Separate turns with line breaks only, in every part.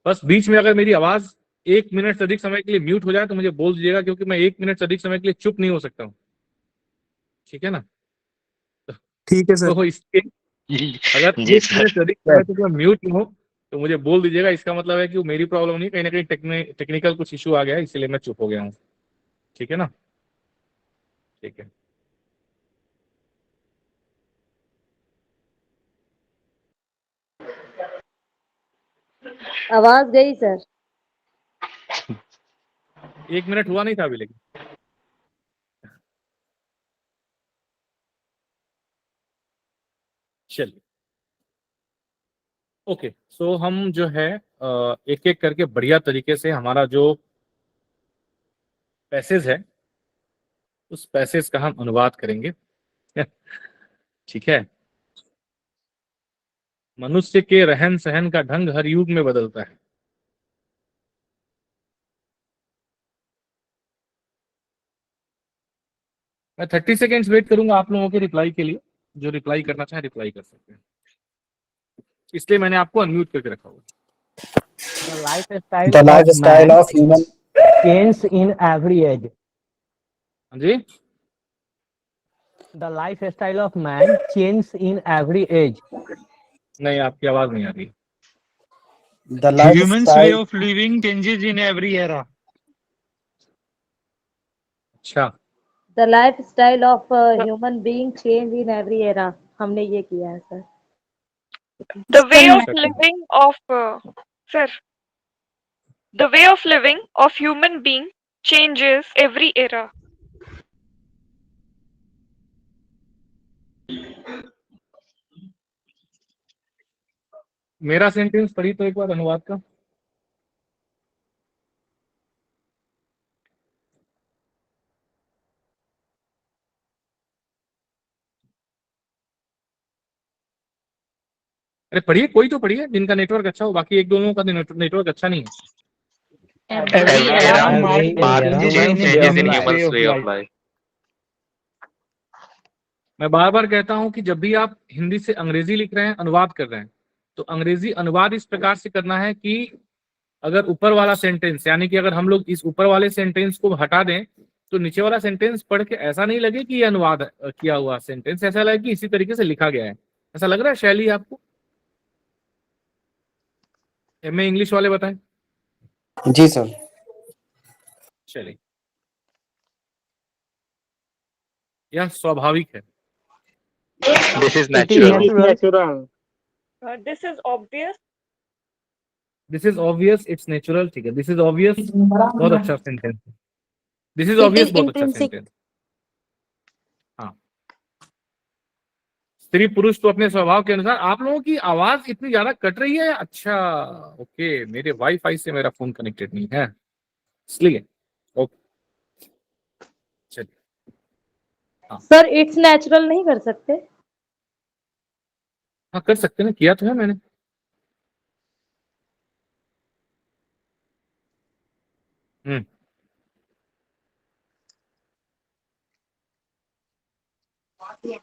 बस बीच में अगर मेरी आवाज 1 मिनट से अधिक समय के लिए म्यूट हो जाए तो मुझे बोल दीजिएगा, क्योंकि मैं 1 मिनट से अधिक समय के लिए चुप नहीं हो सकता हूँ। ठीक है ना?
ठीक है सर।
तो इसके अगर
जी
1 मिनट
सर।
से अधिक समय तक मैं म्यूट हूँ तो मुझे बोल दीजिएगा। इसका मतलब है कि वो मेरी प्रॉब्लम नहीं, कहीं ना कहीं टेक्निकल कुछ इशू आ गया है, इसीलिए मैं चुप हो गया हूँ। ठीक है ना? ठीक है।
आवाज गई सर।
1 मिनट हुआ नहीं था अभी, लेकिन चलिए। ओके, सो हम जो है एक एक करके बढ़िया तरीके से हमारा जो पैसेज है उस पैसेज का हम अनुवाद करेंगे। ठीक है। मनुष्य के रहन सहन का ढंग हर युग में बदलता है। मैं 30 सेकेंड्स वेट करूंगा आप लोगों के रिप्लाई के लिए। जो रिप्लाई करना चाहे रिप्लाई कर सकते हैं, इसलिए मैंने आपको अनम्यूट करके रखा हुआ।
The lifestyle
The
of
lifestyle
man
of human.
changes in every age.
हाँ जी।
The lifestyle of man changes in every age.
नहीं, आपकी आवाज नहीं आ रही।
The
Humans' way
lifestyle.
of living changes in every era.
अच्छा,
the life style of human being change in every era. हमने ये किया है sir.
The way of
Second.
living of sir, the way of living of human being changes every era.
मेरा sentence पढ़ी तो एक बार अनुवाद का। अरे पढ़िए, कोई तो पढ़िए जिनका नेटवर्क अच्छा हो। बाकी एक दो लोगों का नेटवर्क अच्छा नहीं है।
Every era
Every
marks
era
changes in
humans'
humans' way of
life.
life.
मैं बार बार कहता हूं कि जब भी आप हिंदी से अंग्रेजी लिख रहे हैं, अनुवाद कर रहे हैं, तो अंग्रेजी अनुवाद इस प्रकार से करना है कि अगर ऊपर वाला सेंटेंस, यानी कि अगर हम लोग इस ऊपर वाले सेंटेंस को हटा दें तो नीचे वाला सेंटेंस पढ़ के ऐसा नहीं लगे कि ये अनुवाद किया हुआ सेंटेंस, ऐसा लगे कि इसी तरीके से लिखा गया है। ऐसा लग रहा है शैली आपको? एमए इंग्लिश वाले बताएं।
जी सर।
चलिए, यह स्वाभाविक है।
This is
It is
natural.
natural.
This is obvious.
This is obvious, it's natural. ठीक है, दिस इज ऑब्वियस बहुत अच्छा सेंटेंस है। This is
It
obvious
is
बहुत अच्छा
intrinsic.
सेंटेंस। हाँ, स्त्री पुरुष तो अपने स्वभाव के अनुसार। आप लोगों की आवाज इतनी ज्यादा कट रही है। अच्छा, ओके, मेरे वाईफाई से मेरा फोन कनेक्टेड नहीं है इसलिए। ओके, चलिए। हाँ
सर इट्स नेचुरल नहीं कर सकते?
हाँ, कर सकते हैं, किया तो है मैंने।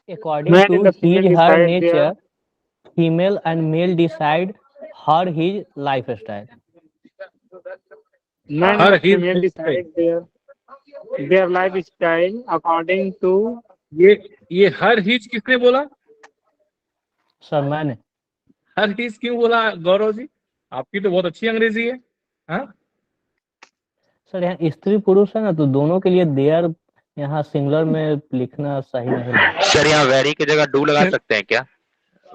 According to his her nature, female and male decide her his lifestyle.
Men
her
and
he
female decide their lifestyle according to.
ये हर हिज किसने बोला?
सर मैंने।
हर हिज क्यों बोला गौरव जी? आपकी तो बहुत अच्छी अंग्रेजी है। हाँ,
सर यहाँ स्त्री पुरुष है ना, तो दोनों के लिए देयर यहाँ सिंगुलर में लिखना सही नहीं लगा।
सर यहाँ वेरी की जगह डू लगा सकते हैं क्या?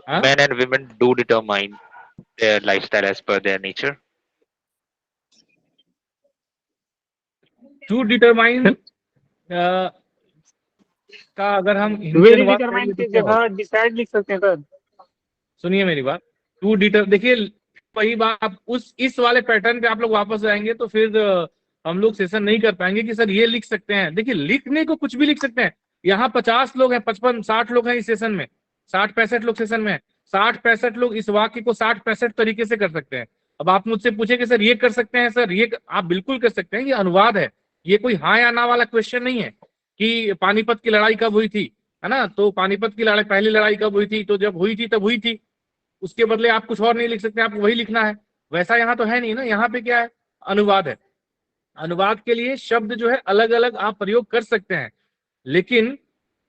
हाँ?
Men and women do determine their lifestyle as per their nature.
To determine का अगर हम हिंदी
वेरी
अनुवाद
डिटरमाइन
करेंगे
की
तो क्या होगा?
जगह डिसाइड लिख सकते हैं सर।
सुनिए मेरी बात। टू डिटर, देखिए वही बात, उस इस वाले पैटर्न पे आप लोग वापस जाएंगे तो फिर हम लोग सेशन नहीं कर पाएंगे कि सर ये लिख सकते हैं। देखिए, लिखने को कुछ भी लिख सकते हैं। यहाँ 50 लोग हैं, 55 60 लोग हैं इस सेशन में, 60 65 लोग सेशन में हैं। 60 65 लोग इस वाक्य को 60 65 तरीके से कर सकते हैं। अब आप मुझसे पूछे कि सर ये कर सकते हैं? सर ये आप बिल्कुल कर सकते हैं। ये अनुवाद है, ये कोई हाँ या ना वाला क्वेश्चन नहीं है कि पानीपत की लड़ाई कब हुई थी, है ना? तो पानीपत की लड़ाई, पहली लड़ाई कब हुई थी? तो जब हुई थी तब हुई थी। उसके बदले आप कुछ और नहीं लिख सकते, आपको वही लिखना है। वैसा यहाँ तो है नहीं ना, यहाँ पे क्या है, अनुवाद है। अनुवाद के लिए शब्द जो है अलग अलग आप प्रयोग कर सकते हैं, लेकिन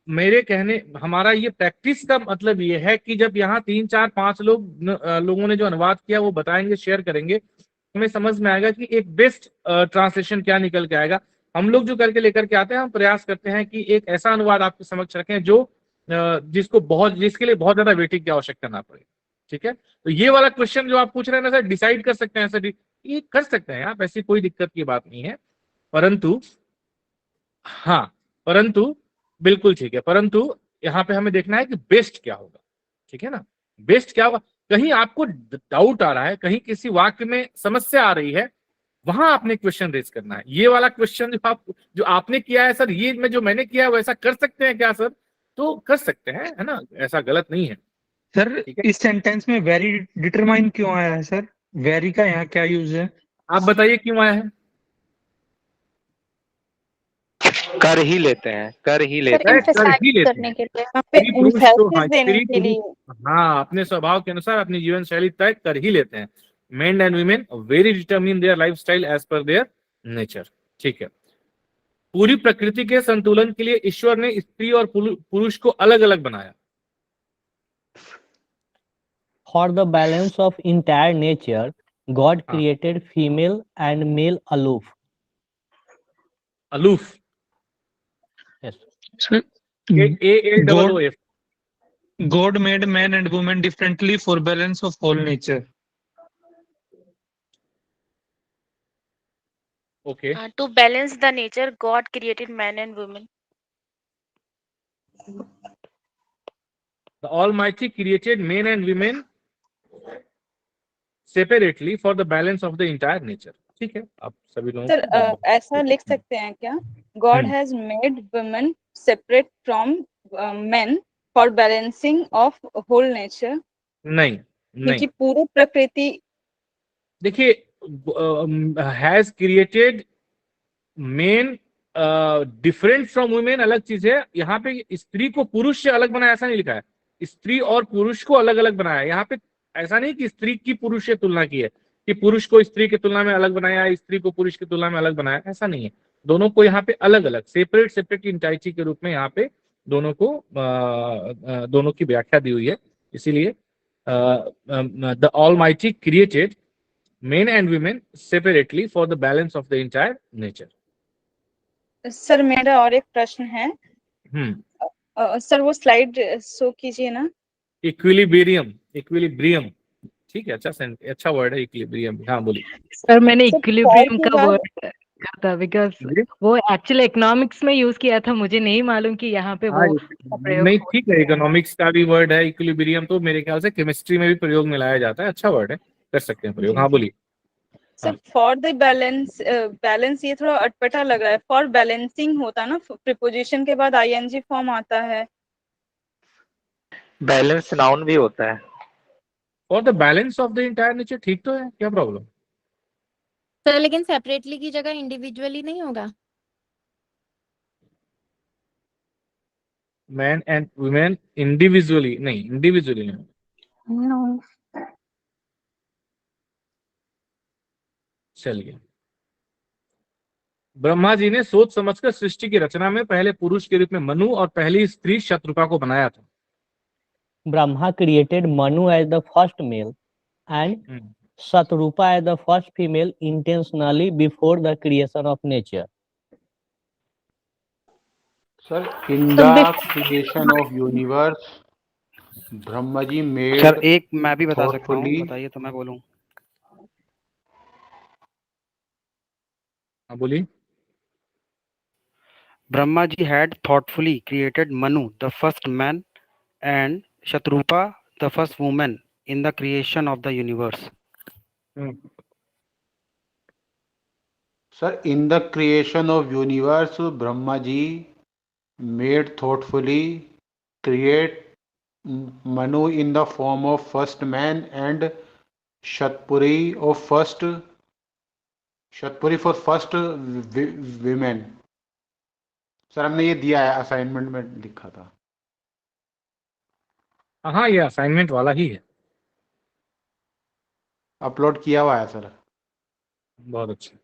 मेरे कहने, हमारा ये प्रैक्टिस का मतलब ये है कि जब यहाँ 3 4 5 लोगों ने जो अनुवाद किया वो बताएंगे, शेयर करेंगे, हमें समझ में आएगा कि एक बेस्ट ट्रांसलेशन क्या निकल के आएगा। हम लोग जो करके लेकर के आते हैं, हम प्रयास करते हैं कि एक ऐसा अनुवाद आपके समक्ष रखें जो जिसके लिए बहुत ज्यादा वेटिंग की आवश्यकता ना पड़े। ठीक है, तो ये वाला क्वेश्चन जो आप पूछ रहे हैं ना सर, डिसाइड कर सकते हैं सर, ये कर सकते हैं आप, ऐसी कोई दिक्कत की बात नहीं है। परंतु हाँ, परंतु बिल्कुल ठीक है, परंतु यहाँ पे हमें देखना है कि बेस्ट क्या होगा। ठीक है ना, बेस्ट क्या होगा, कहीं आपको डाउट आ रहा है, कहीं किसी वाक्य में समस्या आ रही है, वहां आपने क्वेश्चन रेज करना है। ये वाला क्वेश्चन जो आपने किया है सर, ये मैंने किया है वैसा कर सकते हैं क्या सर, तो कर सकते हैं, है ना, ऐसा गलत नहीं है।
सर
ठीक है,
इस सेंटेंस में वेरी डिटरमाइन क्यों आया है सर? वेरी का यहाँ क्या यूज है?
आप बताइए क्यों आया है।
कर ही लेते हैं, कर ही
सर
लेते हैं।
कर ही
emphasize
लेते
करने
हैं,
के लिए, यहाँ पे
स्त्री पुरुष तो, हाँ
emphasis देने
स्त्री
के लिए।
पुरुष, हाँ अपने स्वभाव के अनुसार अपनी जीवन शैली तय कर ही लेते हैं। Men and women very determine their life style as per their nature. ठीक है, पूरी प्रकृति के संतुलन के लिए ईश्वर ने स्त्री और पुरुष को अलग अलग बनाया।
For the balance of entire nature, God
हाँ,
created female and male aloof.
Aloof,
Yes.
Sir,
ALOOF।
God made man and woman differently for balance of whole nature.
Okay,
To balance the nature, God created man and woman.
the Almighty created men and women separately for the balance of the entire nature। ठीक है, आप सभी लोगों
sir
को
ऐसा लिख सकते हैं क्या, God has made women separate from men for balancing of whole nature?
नहीं,
क्योंकि पूरी प्रकृति,
देखिए, has created men different from women अलग चीज है। यहाँ पे स्त्री को पुरुष से अलग बनाया ऐसा नहीं लिखा है, स्त्री और पुरुष को अलग अलग बनाया। यहाँ पे ऐसा नहीं कि स्त्री की पुरुष से तुलना की है, कि पुरुष को स्त्री की तुलना में अलग बनाया, स्त्री को पुरुष की तुलना में अलग बनाया, ऐसा नहीं है। दोनों को यहाँ पे अलग अलग सेपरेट इंटाइटी के रूप में यहाँ पे दोनों की व्याख्या दी हुई है। इसीलिए the almighty created men and women separately for the balance of the entire nature।
Sir मेरा और एक प्रश्न है। सर वो स्लाइड शो कीजिए ना।
इक्विलिब्रियम, ठीक है, अच्छा वर्ड है इक्विलिब्रियम। हाँ बोलिए
सर, मैंने
सर,
इक्विलिब्रियम
बहुत
का
ही
वर्ड कहा था, बिकॉज वो एक्चुअली इकोनॉमिक्स में यूज किया था, मुझे नहीं मालूम कि यहाँ पे
हाँ,
वो प्रयोग
नहीं ठीक है, इकोनॉमिक्स का भी वर्ड है इक्विलिब्रियम, तो मेरे ख्याल से केमिस्ट्री में भी प्रयोग में लाया जाता है, अच्छा वर्ड है, कर सकते हैं प्रयोग। हाँ बोलिए।
Sir for the balance, balance ये थोड़ा अटपटा लग रहा है। फॉर बैलेंसिंग होता ना, प्रीपोजिशन के बाद आईएनजी फॉर्म आता है।
बैलेंस नाउन भी होता है।
For the balance of the entire nature, ठीक तो है, क्या प्रॉब्लम?
सर लेकिन सेपरेटली की जगह इंडिविजुअली नहीं होगा?
मैन एंड वुमेन इंडिविजुअली नहीं, इंडिविजुअली नहीं।
नो।
चलिए, ब्रह्मा जी ने सोच समझकर सृष्टि की रचना में पहले पुरुष के रूप में मनु और पहली स्त्री शत्रुपा को बनाया था।
Brahma created Manu as the first male and Satrupa as the first female intentionally before the creation of nature.
Sir, in the creation of universe, Brahma ji made
sir एक मैं भी बता सकता हूँ,
thoughtfully,
बताइए तो मैं बोलूँ।
हाँ बोलिए।
Brahma ji had thoughtfully created Manu, the first man, and Shatrupa, the first woman, in the creation of the universe.
Sir, in the creation of universe, Brahma ji made thoughtfully create Manu in the form of first man and Shatpuri for first women। Sir हमने ये दिया है, assignment में लिखा था।
हाँ, ये assignment वाला ही है।
अपलोड किया हुआ है सर।
बहुत अच्छा।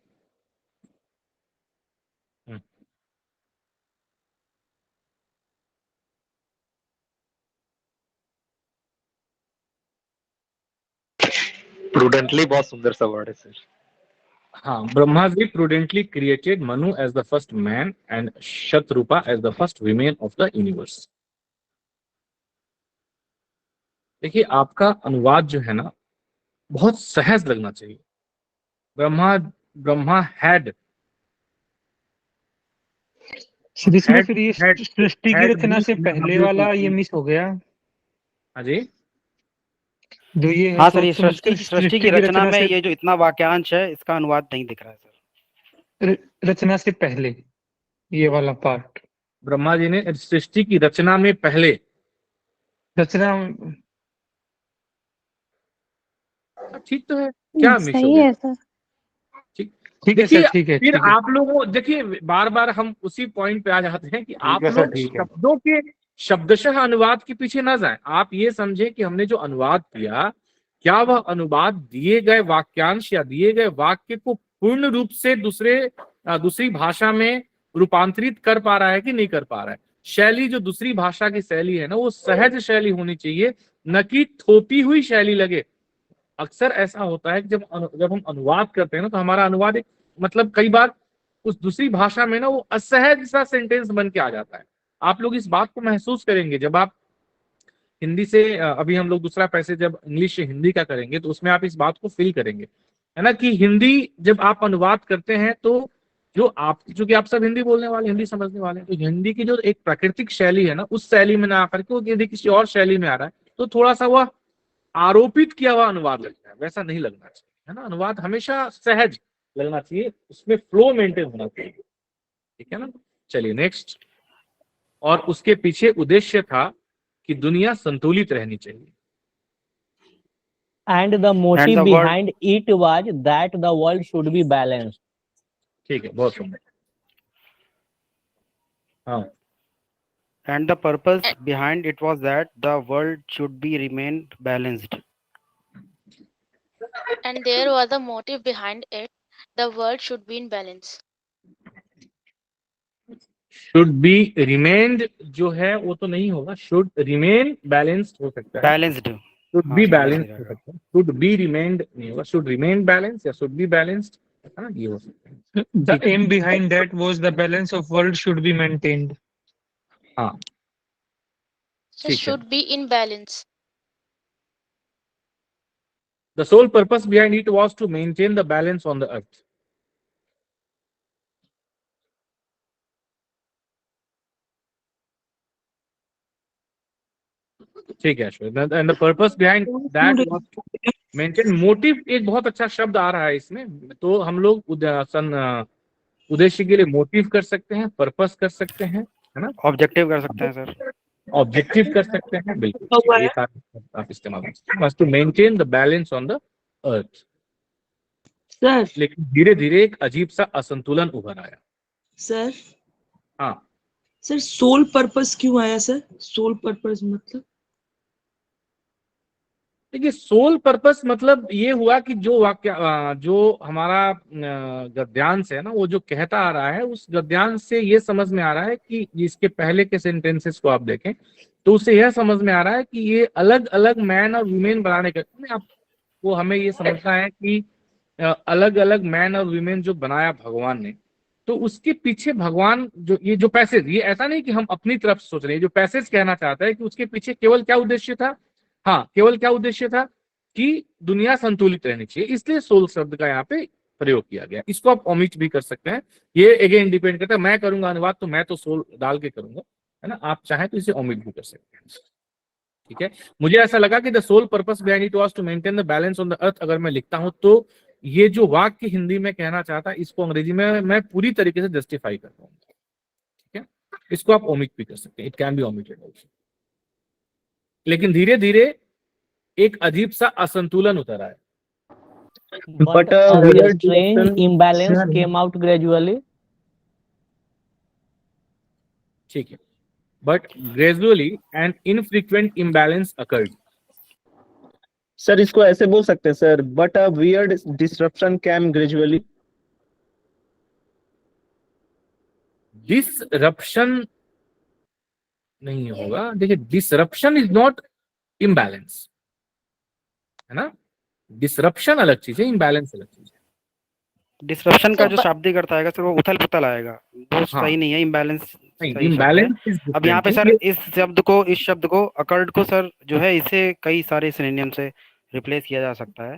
प्रूडेंटली बहुत सुंदर सा वर्ड है सर।
हाँ, Brahma ji prudently created Manu as the first man and Shatarupa as the first women of the universe. देखिए, आपका अनुवाद जो है ना बहुत सहज लगना चाहिए। ब्रह्मा हैड
इसमें फिर ये सृष्टि की रचना से पहले वाला ये मिस हो गया।
हाँ जी,
जो ये है
हाँ सर, ये
सोच समझकर
सृष्टि की रचना में ये जो इतना वाक्यांश है इसका अनुवाद नहीं दिख रहा है सर।
रचना से पहले ये वाला पार्ट,
ब्रह्मा जी ने सृष्टि की रचना में पहले
रचना
ठीक तो है, क्या मिस हो
सही
गया?
है सर।
ठीक है
देखिए,
सर, ठीक है,
फिर
ठीक है।
आप लोगों, देखिए बार बार हम उसी पॉइंट पे आ जाते हैं कि आप
है सर,
लोग
ठीक है।
शब्दों के शब्दशः अनुवाद के पीछे ना जाएं। आप ये समझें कि हमने जो अनुवाद किया, क्या वह अनुवाद दिए गए वाक्यांश या दिए गए वाक्य को पूर्ण रूप से दूसरी भाषा में रूपांतरित कर पा रहा है कि नहीं कर पा रहा है। शैली जो दूसरी भाषा की शैली है ना, वो सहज शैली होनी चाहिए, न कि थोपी हुई शैली लगे। अक्सर ऐसा होता है कि जब हम अनुवाद करते हैं ना, तो हमारा अनुवाद एक मतलब कई बार उस दूसरी भाषा में ना वो असहज सा सेंटेंस बन के आ जाता है। आप लोग इस बात को महसूस करेंगे जब आप हिंदी से अभी हम लोग दूसरा पैसेज जब इंग्लिश से हिंदी का करेंगे तो उसमें आप इस बात को फील करेंगे, है ना, कि हिंदी जब आप अनुवाद करते हैं तो चूंकि आप सब हिंदी बोलने वाले, हिंदी समझने वाले हैं, तो हिंदी की जो एक प्राकृतिक शैली है ना, उस शैली में ना आकर के वो यदि किसी और शैली में आ रहा है तो थोड़ा सा वह आरोपित किया हुआ अनुवाद लगता है। वैसा नहीं लगना चाहिए, है ना। अनुवाद हमेशा सहज लगना चाहिए, उसमें फ्लो मेंटेन होना चाहिए, ठीक है ना। चलिए नेक्स्ट। और उसके पीछे उद्देश्य था कि दुनिया संतुलित रहनी चाहिए।
And the motive behind it was that the world should be balanced.
ठीक है, बहुत सुंदर। हाँ,
And the purpose behind it was that the world should be remain balanced.
And there was a motive behind it. The world should be in balance.
should be remained जो है वो तो नहीं होगा, should remain balanced हो सकता है,
Balanced.
should be balanced हो सकता है, should be remained नहीं होगा, should remain balanced या should be balanced, है ना, ये हो सकता है।
The aim behind that was the balance of world should be maintained.
हाँ,
It should be in balance.
the sole purpose behind it was to maintain the balance on the earth. ठीक है Ashwin, and the purpose behind that was to maintain motive। एक बहुत अच्छा शब्द आ रहा है इसमें, तो हम लोग उद्देश्य के लिए मोटिव कर सकते हैं, पर्पस कर सकते हैं, है ना,
ऑब्जेक्टिव कर सकते हैं सर,
ऑब्जेक्टिव कर सकते हैं, बिल्कुल ये आप इस्तेमाल कर सकते हैं, to maintain the balance on the earth.
Sir
लेकिन धीरे धीरे एक अजीब सा असंतुलन उभर आया।
सर
हाँ
सर, सोल पर्पस क्यों आया सर? सोल पर्पस मतलब
देखिए, सोल पर्पस मतलब ये हुआ कि जो वाक्य जो हमारा गद्यांश है ना, वो जो कहता आ रहा है, उस गद्यांश से ये समझ में आ रहा है कि इसके पहले के सेंटेंसेस को आप देखें तो उससे यह समझ में आ रहा है कि ये अलग अलग मैन और वुमेन बनाने का, आपको हमें ये समझना है कि अलग अलग मैन और वुमेन जो बनाया भगवान ने, तो उसके पीछे भगवान जो ये जो पैसेज, ये ऐसा नहीं कि हम अपनी तरफ सोच रहे हैं, जो पैसेज कहना चाहता है कि उसके पीछे केवल क्या उद्देश्य था, हाँ केवल क्या उद्देश्य था कि दुनिया संतुलित रहनी चाहिए, इसलिए सोल शब्द का यहाँ पे प्रयोग किया गया। इसको आप ओमिट भी कर सकते हैं, ये अगेन डिपेंड करता है, मैं करूंगा अनुवाद तो मैं तो सोल डाल के करूंगा, है ना, आप चाहें तो इसे ओमिट भी कर सकते हैं, ठीक है। मुझे ऐसा लगा कि the sole purpose behind it was to maintain the balance on the earth, अगर मैं लिखता हूं तो ये जो वाक्य हिंदी में कहना चाहता, इसको अंग्रेजी में मैं पूरी तरीके से जस्टिफाई करता हूँ, ठीक है। इसको आप ओमिट भी कर सकते हैं, it can be omitted also. लेकिन धीरे धीरे एक अजीब सा असंतुलन उतर आया।
But a strange imbalance came out gradually.
ठीक है, but gradually an infrequent imbalance occurred.
Sir इसको ऐसे बोल सकते हैं sir, but a weird disruption came gradually.
Disruption नहीं होगा। देखिए, डिसरप्शन इज नॉट इम्बैलेंस, है ना। डिसरप्शन अलग चीज है, इम्बैलेंस अलग चीज है।
डिसरप्शन का जो शाब्दिक अर्थ आएगा सर वो उथल पुथल आएगा, वो सही नहीं है, इम्बैलेंस
नहीं,
सही शब्द है।
इम्बैलेंस
अब यहाँ पे सर इस शब्द को अकर्ड को सर जो है इसे कई सारे सिनोनिम से रिप्लेस किया जा सकता है,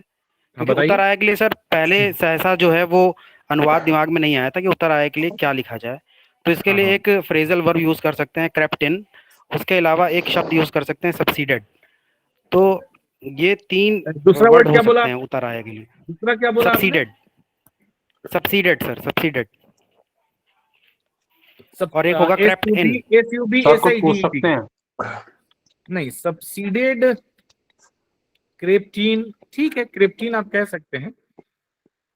क्योंकि
बताइए।
उत्तर आय के लिए सर पहले सहसा जो है वो अनुवाद दिमाग में नहीं आया था कि उत्तर आय के लिए क्या लिखा जाए, तो इसके लिए एक फ्रेजल वर्ब यूज कर सकते हैं क्रेप्ट इन, उसके अलावा एक शब्द यूज कर सकते हैं सब्सिडेड। तो ये 3
दूसरा वर्ड क्या बोला
हैं उत्तर आय के लिए।
दूसरा क्या बोला?
सब्सिडेड, सब्सिडेड सर, सब्सिडेड। और एक होगा क्रेप्ट इन।
पूछ सकते हैं?
नहीं, सब्सिडेड, क्रेप्टीन, ठीक है, क्रेप्टीन आप कह सकते हैं।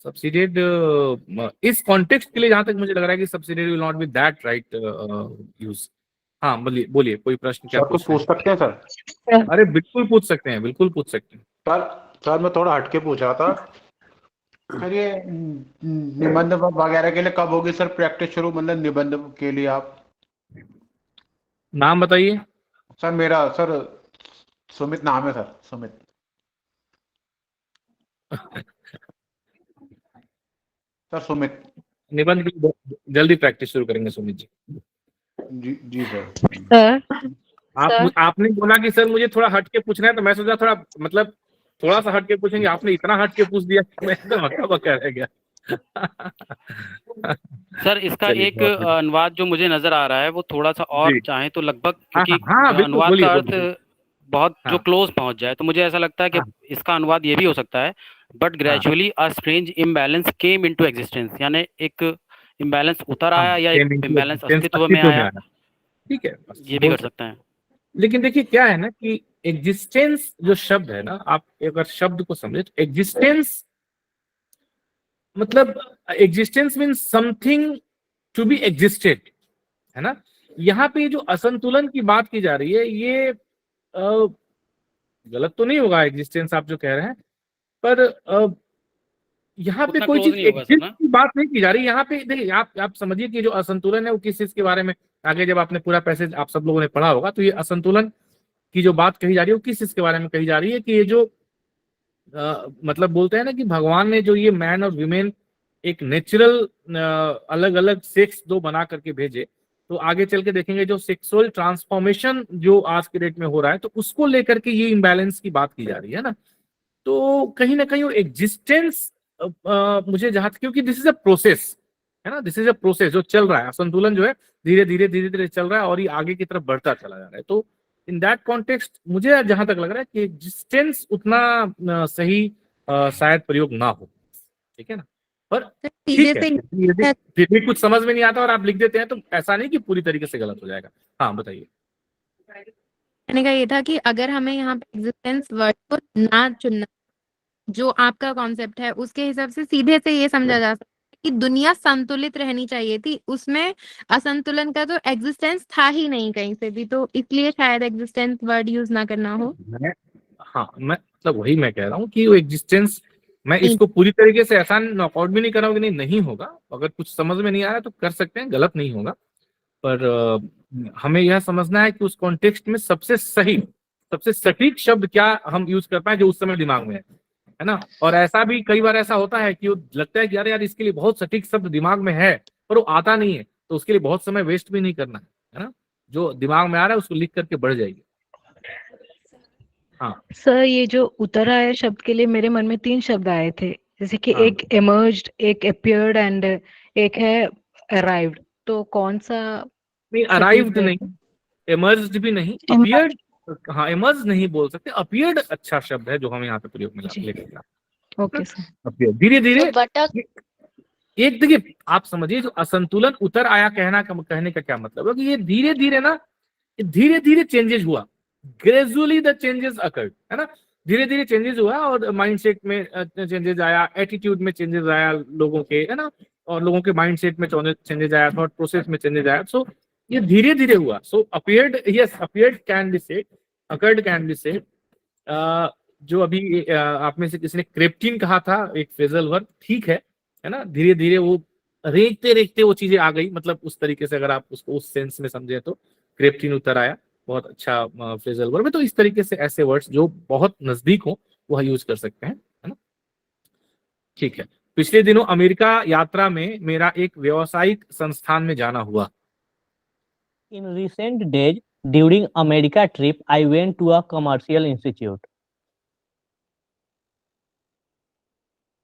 सब्सिडेड इस कॉन्टेक्स्ट के लिए जहां तक मुझे लग रहा है कि subsided will not be that right use. हाँ, बोलिए कोई प्रश्न क्या
कुछ पूछ सकते हैं सर?
अरे बिल्कुल पूछ सकते हैं, बिल्कुल पूछ सकते हैं।
सर मैं थोड़ा हटके पूछा था सर, ये निबंध वगैरह के लिए कब होगी सर प्रैक्टिस शुरू, मतलब निबंध के लिए? आप
नाम बताइए
सर। मेरा सर सुमित नाम है सर, सुमित। सर सुमित।
निबंध की जल्दी प्रैक्टिस शुरू करेंगे सुमित जी।
जी सर।
आपने बोला कि सर मुझे थोड़ा हटके पूछना है, तो मैं सोचा थोड़ा मतलब थोड़ा सा हटके पूछेंगे, आपने इतना हटके पूछ दिया कि मैं एकदम हक्का-बक्का रह गया।
सर इसका एक अनुवाद जो मुझे नजर आ रहा है वो थोड़ा सा और चाहे तो लगभग, क्योंकि अनुवाद का अर्थ बहुत जो क्लोज पहुंच जाए, तो मुझे ऐसा लगता है कि इसका अनुवाद ये भी हो सकता है, but gradually a strange imbalance came into existence, यानी एक इम्बैलेंस उतर आया या एक इम्बैलेंस अस्तित्व में आया।
ठीक है,
ये भी कर सकते हैं।
लेकिन देखिए क्या है ना कि एग्जिस्टेंस जो शब्द है ना, आप अगर शब्द को समझे तो एग्जिस्टेंस मतलब existence means something to be existed, है ना। यहाँ पे जो असंतुलन की बात की जा रही है ये गलत तो नहीं होगा एग्जिस्टेंस आप जो कह रहे हैं, पर यहाँ पे कोई चीज एग्जिस्ट की बात नहीं की जा रही। यहाँ पे देखिए आप समझिए कि जो असंतुलन है वो किस चीज के बारे में, आगे जब आपने पूरा पैसेज आप सब लोगों ने पढ़ा होगा तो ये असंतुलन की जो बात कही जा रही है वो किस चीज के बारे में कही जा रही है कि ये जो मतलब बोलते हैं ना कि भगवान ने जो ये मैन और वीमेन एक नेचुरल अलग अलग सेक्स दो बना करके भेजे, तो आगे चल के देखेंगे जो सेक्सुअल ट्रांसफॉर्मेशन जो आज के डेट में हो रहा है तो उसको लेकर के ये इम्बैलेंस की बात की जा रही है ना। तो कहीं ना कहीं वो एग्जिस्टेंस मुझे जहां, क्योंकि दिस इज अ प्रोसेस, है ना, दिस इज अ प्रोसेस जो चल रहा है, असंतुलन जो है धीरे धीरे चल रहा है और ये आगे की तरफ बढ़ता चला जा रहा है। तो इन दैट कॉन्टेक्स्ट मुझे जहां तक लग रहा है कि एग्जिस्टेंस उतना सही शायद प्रयोग ना हो, ठीक है ना। पर ठीक है, यदि फिर भी कुछ समझ में नहीं आता और आप लिख देते हैं तो ऐसा नहीं कि पूरी तरीके से गलत हो जाएगा। हाँ बताइए।
कहने का ये था कि अगर हमें यहाँ पे एग्जिस्टेंस वर्ड को ना चुनना, जो आपका कॉन्सेप्ट है उसके हिसाब से सीधे से ये समझा जा सकता है कि दुनिया संतुलित रहनी चाहिए थी, उसमें असंतुलन का तो एग्जिस्टेंस था ही नहीं कहीं से भी, तो इसलिए शायद एग्जिस्टेंस वर्ड यूज ना करना हो।
मैं मतलब वही मैं कह रहा हूँ कि वो एग्जिस्टेंस, मैं इसको पूरी तरीके से ऐसा नॉकआउट भी नहीं कर रहा हूँ कि नहीं होगा, अगर कुछ समझ में नहीं आ रहा तो कर सकते हैं, गलत नहीं होगा, पर हमें यह समझना है कि उस कॉन्टेक्स्ट में सबसे सही सबसे सटीक शब्द क्या हम यूज कर पाए जो उस समय दिमाग में है ना। और ऐसा भी कई बार ऐसा होता है कि वो लगता है कि यार इसके लिए बहुत सटीक शब्द दिमाग में है पर वो आता नहीं है, तो उसके लिए बहुत समय वेस्ट भी नहीं करना है ना, जो दिमाग में आ रहा है उसको लिख करके बढ़ जाएगी। हाँ
सर, ये जो उतर आया शब्द के लिए मेरे मन में 3 शब्द आए थे, जैसे कि एक emerged, एक appeared एंड एक है arrived, तो कौन सा?
नहीं, अराइव्ड नहीं, emerged भी नहीं, appeared, हाँ emerged नहीं बोल सकते, appeared अच्छा शब्द है जो हम यहाँ पे प्रयोग में लेकर
ओके सर।
appeared धीरे धीरे एक, देखिए आप समझिए जो असंतुलन उतर आया कहने का क्या मतलब है कि ये धीरे धीरे ना, धीरे धीरे चेंजेस हुआ, ग्रेजुअली द चेंजेस अकर्ड, है ना, धीरे धीरे चेंजेस हुआ और माइंडसेट में चेंजेस आया, एटीट्यूड में चेंजेस आया लोगों के, है ना, और लोगों के माइंडसेट में चेंजेस आया, थॉट प्रोसेस में चेंजेस आया। सो ये धीरे धीरे हुआ। So appeared, yes appeared can be said, occurred can be said, जो अभी आप में से किसी ने क्रेप्टिन कहा था, एक फ्रेजल वर्ब, ठीक है ना, धीरे धीरे वो रेखते रेखते वो चीजें आ गई, मतलब उस तरीके से अगर आप उसको उस सेंस में समझे तो क्रेप्टिन उतर आया, बहुत अच्छा फ्रेजल वर्ब है। तो इस तरीके से ऐसे वर्ड्स जो बहुत नजदीक हो वह यूज कर सकते हैं, है ना। ठीक है, पिछले दिनों अमेरिका यात्रा में मेरा एक व्यावसायिक संस्थान में जाना हुआ।
In recent days, during America trip, I went to a commercial institute.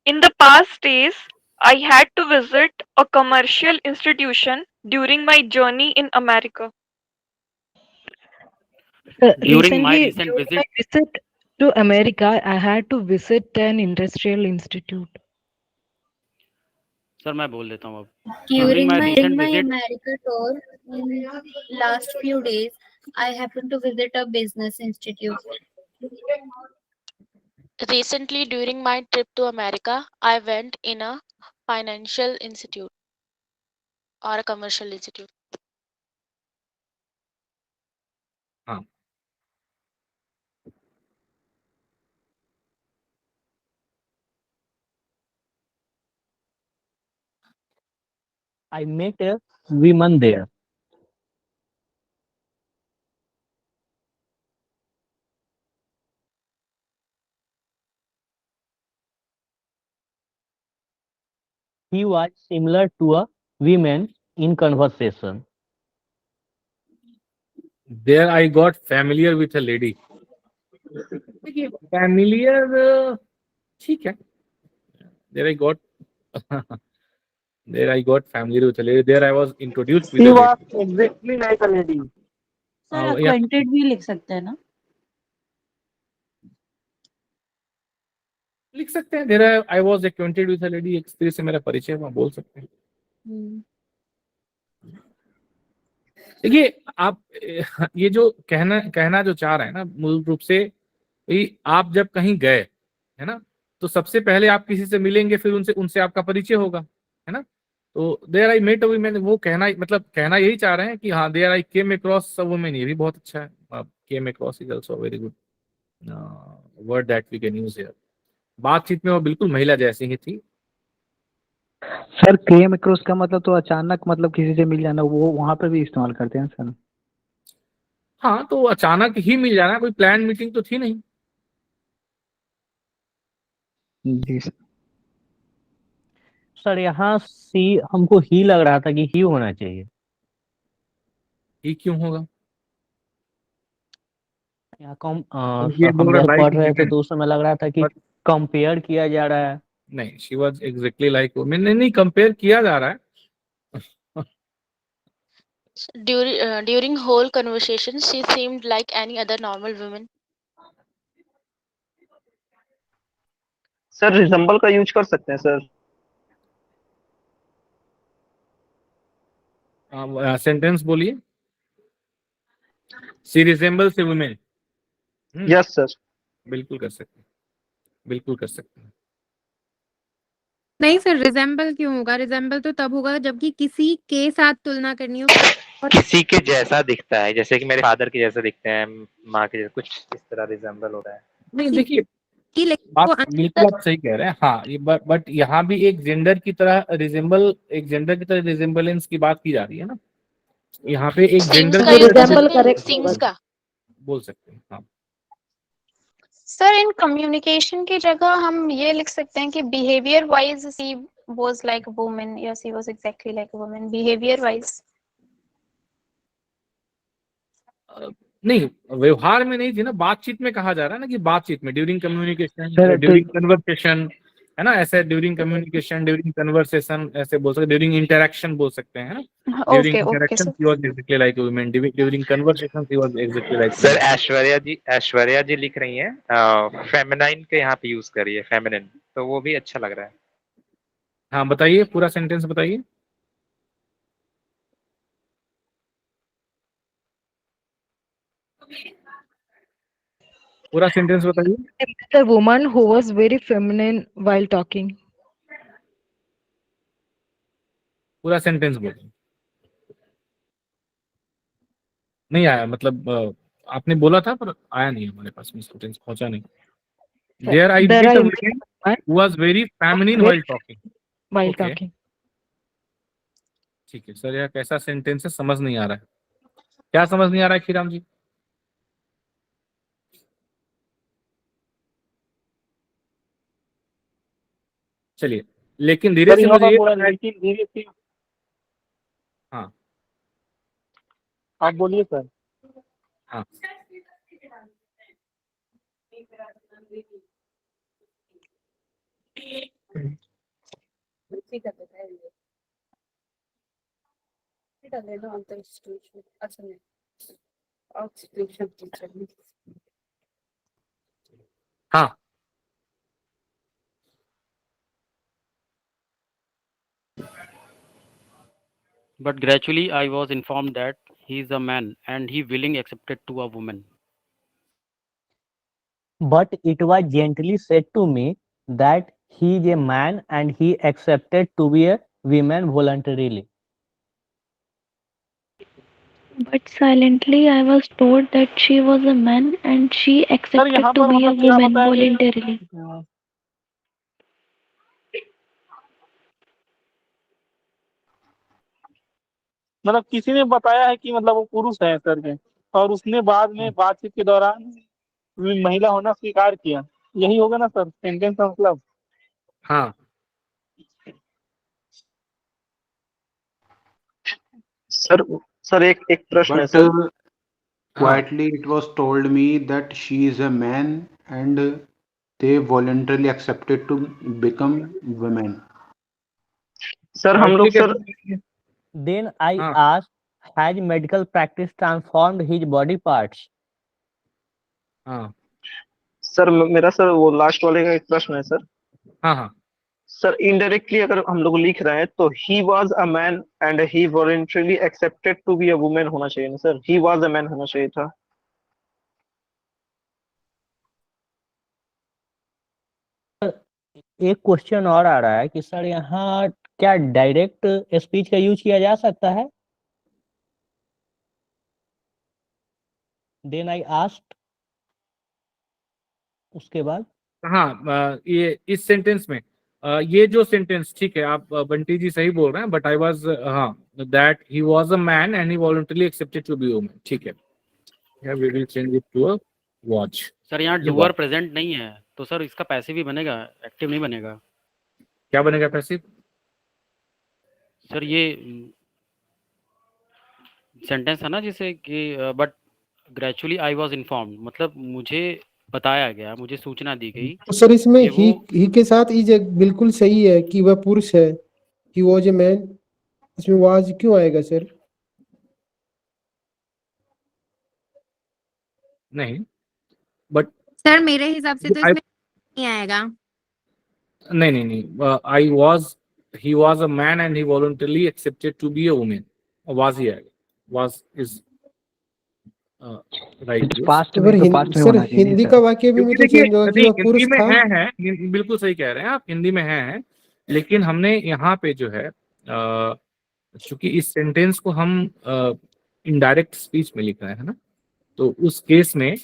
In the past days, I had to visit a commercial institution during my journey in America.
During my
Recently,
recent
during my
visit,
visit to America, I had to visit an industrial institute.
Sir मैं बोल देता हूँ अब.
During
During my
my
recent visit,
America tour in last few days, I happened to visit a business institute. Recently, during my trip to America, I went in a financial institute or a commercial institute.
हाँ,
I met a woman there. He was similar to a woman in conversation.
there I got familiar with a lady. देखिए familiar ठीक है, there I got there I got familiar with a lady, there I was introduced with
She
a
was
lady.
exactly like a lady.
Sir
yeah,
acquainted भी लिख सकते हैं ना?
लिख सकते हैं, there I was acquainted with a lady, एक स्त्री से मेरा परिचय हुआ, बोल सकते हैं। देखिए आप ये जो कहना जो चाह रहे हैं ना, मूल रूप से आप जब कहीं गए, है ना, तो सबसे पहले आप किसी से मिलेंगे, फिर उनसे आपका परिचय होगा, है ना। तो there I met a woman, वो कहना यही चाह रहे हैं कि हाँ, there I came across a woman, ये भी बहुत अच्छा है। Came across is also very good word that we can use here. बातचीत में वो बिल्कुल महिला जैसी ही थी।
सर केम अक्रॉस का मतलब तो अचानक, मतलब किसी से मिल जाना, वो वहां पर भी इस्तेमाल करते हैं सर।
हाँ, तो अचानक ही मिल जाना, कोई प्लान मीटिंग तो थी नहीं।
जी सर।
सर यहाँ सी हमको ही लग रहा था कि ही होना चाहिए।
ही क्यों होगा?
यहाँ
हम
जब पढ़ रहे थे तो उस समय लग रहा था कि कंपेयर किया जा रहा है।
नहीं, she was exactly like women. नहीं कंपेयर किया जा रहा है।
During whole conversation, she seemed like any other normal woman.
Sir resemble का यूज कर सकते हैं सर।
सेंटेंस बोलिए। She resembles A women.
Yes sir.
बिल्कुल कर सकते हैं, बिल्कुल कर सकते हैं।
नहीं सर, रिजेंबल क्यों होगा? रिजेंबल तो तब होगा जबकि किसी के साथ तुलना करनी हो।
किसी के जैसा दिखता है, जैसे कि मेरे फादर के जैसा दिखते हैं, माँ के जैसा, कुछ इस तरह रिजेंबल होता है।
नहीं देखिए, आप बिल्कुल आप सही कह रहे हैं। हाँ, ये बट यहाँ भी एक जेंडर की तरह रिजेंबलेंस की बात की जा रही है ना। यहाँ पे एक जेंडर
सीम्स का
बोल सकते हैं। हाँ
सर, इन कम्युनिकेशन की जगह हम ये लिख सकते हैं कि behaviour wise she was like woman या she was exactly like woman behaviour wise.
नहीं, व्यवहार में नहीं थी ना, बातचीत में कहा जा रहा है ना कि बातचीत में, ड्यूरिंग कम्युनिकेशन, ड्यूरिंग कन्वर्सेशन, है ना, ऐसे ड्यूरिंग कम्युनिकेशन, ड्यूरिंग कन्वर्सेशन ऐसे बोल सकते, ड्यूरिंग इंटरेक्शन बोल सकते हैं ना। During interaction she was exactly like a woman, during conversation she was exactly like.
Sir Aishwarya ji लिख रही हैं फेमिनाइन के यहाँ पे यूज करिए, फेमिनिन, तो वो भी अच्छा लग रहा है।
हाँ बताइए, पूरा सेंटेंस बताइए। पूरा सेंटेंस बताइए।
The woman who was very feminine while talking.
पूरा सेंटेंस बोलिए। नहीं आया, मतलब आपने बोला था पर आया नहीं हमारे पास में, सेंटेंस पहुंचा नहीं। There I
There
met
are
a woman who was very feminine while talking.
while
Okay.
talking.
ठीक है सर, यह कैसा सेंटेंस है समझ नहीं आ रहा है, क्या समझ नहीं आ रहा है खीराम जी? चलिए, लेकिन धीरे
सर
से
यहाँ
मुझे
पर
ये
बोला
पता है।
लेकिन धीरे से।
हाँ
आप बोलिए सर।
हाँ हाँ
But gradually I was informed that he is a man and he willingly accepted to a woman.
But it was gently said to me that he is a man and he accepted to be a woman voluntarily.
But silently I was told that she was a man and she
sir
accepted
यहाँ
to
पर
be a
मतलब क्या
woman
होता है कि
voluntarily.
मतलब किसी ने बताया है कि मतलब वो पुरुष है सर के, और उसने बाद में बातचीत के दौरान महिला होना स्वीकार किया, यही होगा ना सर सेंटेंस का मतलब?
हाँ
सर एक प्रश्न है
But
sir.
quietly it was told me that she is a man and they voluntarily accepted to become women.
Sir हम लोग sir
Then I asked, has medical practice transformed his body parts?
हाँ
sir मेरा sir वो last वाले का एक प्रश्न है सर।
हाँ हाँ
सर इनडायरेक्टली अगर हम लोग लिख रहे हैं तो he was a man and he voluntarily accepted to be a women होना चाहिए ना sir, he was a man होना चाहिए था।
एक क्वेश्चन और आ रहा है कि सर यहाँ क्या डायरेक्ट स्पीच का यूज किया जा सकता है? Then I asked, उसके बाद
हाँ ये इस सेंटेंस में ये जो सेंटेंस ठीक है, आप बंटी जी सही बोल रहे हैं, बट आई वाज हाँ that he was a man and he voluntarily accepted to be woman, ठीक है। या we will change it to a watch.
Sir यहाँ डूअर प्रेजेंट नहीं है तो सर इसका पैसिव ही बनेगा, एक्टिव नहीं बनेगा।
क्या बनेगा पैसिव?
सर ये सेंटेंस है ना जिसे कि but gradually I was informed, मतलब मुझे बताया गया, मुझे सूचना दी गई।
तो सर इसमें ही के साथ इज बिल्कुल सही है कि वह पुरुष है, कि वो जो मैन, इसमें वाज क्यों आएगा सर?
नहीं बट
सर मेरे हिसाब से तो इसमें नहीं आएगा।
नहीं नहीं नहीं I was he was a man and he voluntarily accepted to be a woman, was he आएगा, was is right.
Sir Hindi का वाक्य भी में तो चेंज होगा कि वह पुरुष
हिंदी में
था।
है, बिल्कुल सही कह रहे हैं आप, हिंदी में है, लेकिन हमने यहाँ पे जो है चूंकि इस सेंटेंस को हम इनडायरेक्ट स्पीच में लिख रहे हैं ना, तो उस केस में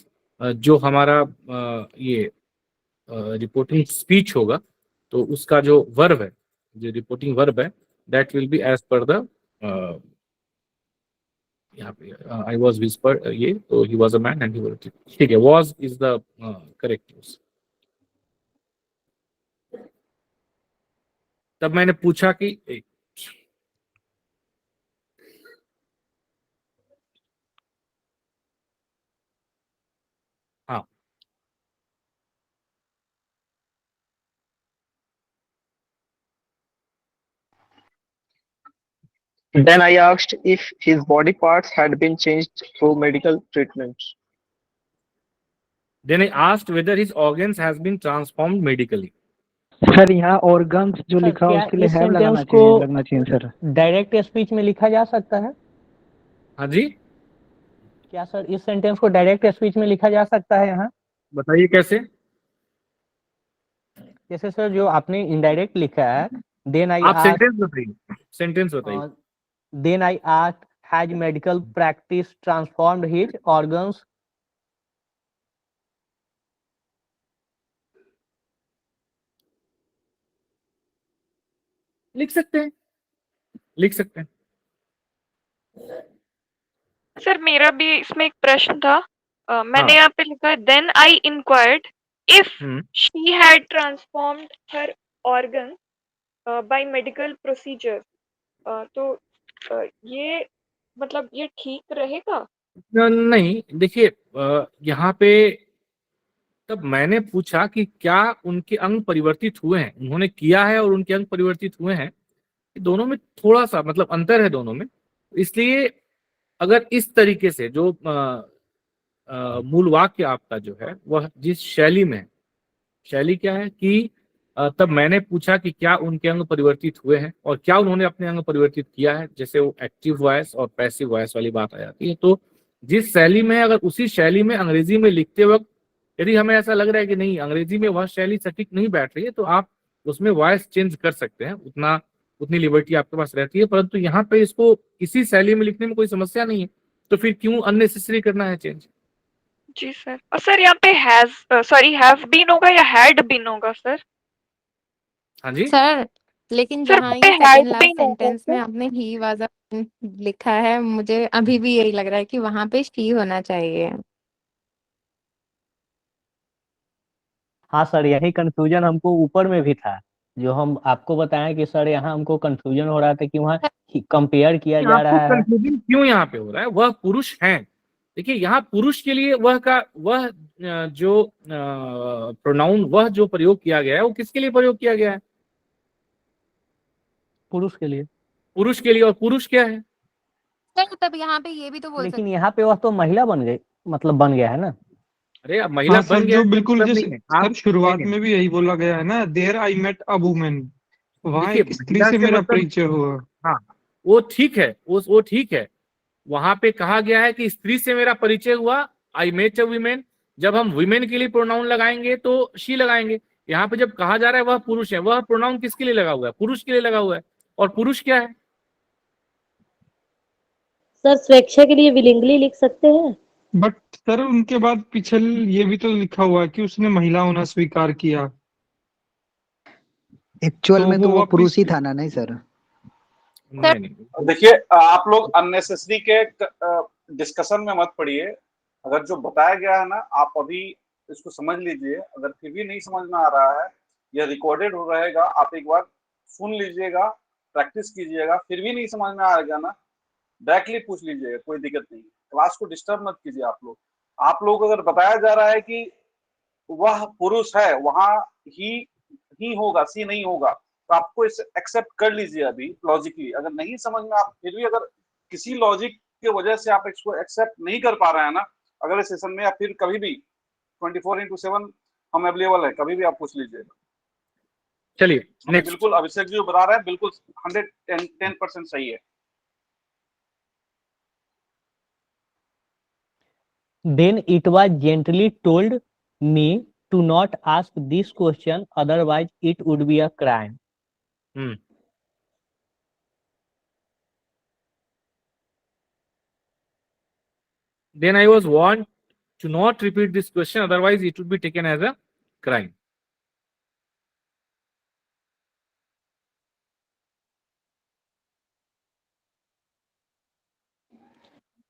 जो हमारा ये रिपोर्टिंग स्पीच होगा तो उसका जो वर्ब है, जो रिपोर्टिंग वर्ब है, that will be as per the यहाँ पे आई वॉज विस्पर, ये तो he was a man and he was, ठीक है, was is the correct use. तब मैंने पूछा कि हाँ
Then I asked if his body parts had been changed through medical treatment.
Then I asked whether his organs has been transformed medically.
Sir यहाँ organs जो लिखा है उसके लिए हैव लगना चाहिए सर।
डायरेक्ट स्पीच में लिखा जा सकता है?
हाँ जी,
क्या सर इस सेंटेंस को डायरेक्ट स्पीच में लिखा जा सकता है यहाँ?
बताइए कैसे?
जैसे सर जो आपने इनडायरेक्ट लिखा है, देन आई
आप सेंटेंस बताइए, सेंटेंस बताइए।
Then I asked has medical practice transformed his organs?
लिख सकते हैं, लिख सकते हैं।
सर मेरा भी इसमें एक प्रश्न था। मैंने यहाँ पे लिखा है then I inquired if she had transformed her organ by medical procedure. तो ये मतलब ये ठीक रहेगा?
नहीं देखिए, यहाँ पे तब मैंने पूछा कि क्या उनके अंग परिवर्तित हुए हैं, उन्होंने किया है और उनके अंग परिवर्तित हुए हैं, दोनों में थोड़ा सा मतलब अंतर है दोनों में। इसलिए अगर इस तरीके से जो मूल वाक्य आपका जो है वह जिस शैली में, शैली क्या है कि तब मैंने पूछा कि क्या उनके अंग परिवर्तित हुए हैं और क्या उन्होंने अपने अंग परिवर्तित किया है, जैसे वो एक्टिव वॉइस और पैसिव वॉइस वाली बात आ जाती है। तो जिस शैली में, अगर उसी शैली में अंग्रेजी में लिखते वक्त यदि हमें ऐसा लग रहा है कि नहीं अंग्रेजी में वह शैली सटीक नहीं बैठ रही है, तो आप उसमें वॉइस चेंज कर सकते हैं, उतनी लिबर्टी आपके पास रहती है। परंतु यहाँ पे इसको इसी शैली में लिखने में कोई समस्या नहीं है, तो फिर क्यों अननेसेसरी करना है चेंज?
जी सर। और सर यहाँ पे हैव बीन होगा या हैड बीन होगा सर?
हाँ जी
सर लेकिन
सर
जहाँ
पे
ये
हैड
सेकंड लास्ट
बीन होगा
सेंटेंस में
सर?
आपने ही वाज लिखा है, मुझे अभी भी यही लग रहा है कि वहां पे शी होना चाहिए।
हाँ सर, यही कंफ्यूजन हमको ऊपर में भी था, जो हम आपको बताएं कि सर यहाँ हमको कंफ्यूजन हो रहा था कि वहाँ कंपेयर किया जा
आपको
रहा है।
कंफ्यूजन क्यों यहाँ पे हो रहा है? वह पुरुष हैं। देखिए यहाँ पुरुष के लिए वह जो प्रोनाउन वह जो प्रयोग किया गया है वो किसके लिए प्रयोग किया गया है?
पुरुष के लिए।
पुरुष के लिए। और पुरुष क्या है?
सर तब यहाँ पे ये भी तो बोल
लेकिन यहाँ पे वह तो महिला बन गई, मतलब बन गया है ना।
अरे अब महिला
हाँ
बन
सर,
गया
जो
है,
बिल्कुल
मतलब
जिस
नहीं है।
सर शुरुआत में भी यही बोला गया है ना, there I met a woman, वहाँ
देखिए
एक स्त्री
महिला
से
से
मेरा
मतलब,
परिचय हुआ।
हाँ वो ठीक है, वो ठीक है। वहां पे कहा गया है कि स्त्री से मेरा परिचय हुआ, आई मेट अ वीमेन। जब हम वीमेन के लिए प्रोनाउन लगाएंगे तो शी लगाएंगे। यहाँ पे जब कहा जा रहा है वह पुरुष है, वह प्रोनाउन किसके लिए लगा हुआ है? पुरुष के लिए लगा हुआ है। और पुरुष क्या है?
सर स्वेच्छा के लिए विलिंगली लिख सकते हैं।
बट सर उनके बाद पीछे ये भी तो लिखा हुआ है कि उसने महिला होना स्वीकार किया।
एक्चुअल में तो वो
वापिस
पुरुष ही था ना, नहीं सर?
देखिए आप लोग अननेसेसरी के डिस्कशन में मत पड़िए। अगर जो बताया गया है ना, आप अभी इसको समझ लीजिए। अगर फिर भी नहीं समझ में आ रहा है, यह रिकॉर्डेड हो रहेगा, आप एक बार सुन लीजिएगा, प्रैक्टिस कीजिएगा। फिर भी नहीं समझ में आएगा ना, डायरेक्टली पूछ लीजिएगा, कोई दिक्कत नहीं। क्लास को डिस्टर्ब मत कीजिए। आप लोग अगर बताया जा रहा है कि वह पुरुष है, वहां ही होगा, सी नहीं होगा, तो आपको इसे एक्सेप्ट कर लीजिए अभी लॉजिकली। अगर नहीं समझ में, आप फिर भी अगर किसी लॉजिक की वजह से आप इसको एक्सेप्ट नहीं कर पा रहे हैं ना, अगले सेशन में या फिर कभी भी 24/7 हम अवेलेबल है, कभी भी आप पूछ लीजिएगा।
चलिए नेक्स्ट।
बिल्कुल अभिषेक जी बता रहे हैं, बिल्कुल 110% सही है।
Then it was gently told me to not ask this question, otherwise it would be a crime.
Then I was warned to not repeat this question, otherwise it would be taken as a crime.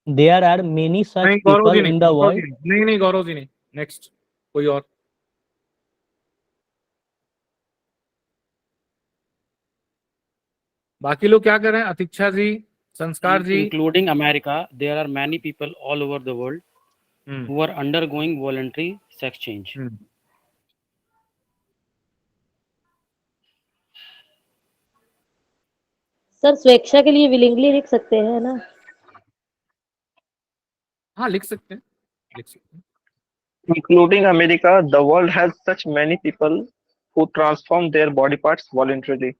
There are many such people in the world.
नहीं गौरव जी नहीं। Next कोई और। बाकी लोग क्या कर रहे हैं? Atiksha ji, Sanskar ji.
Including America, there are many people all over the world who are undergoing voluntary sex change.
Sir स्वेच्छा के लिए विलिंगली लिख सकते हैं ना?
हाँ लिख सकते हैं, लिख सकते हैं।
Including America, the world has such many people who transform their body parts voluntarily.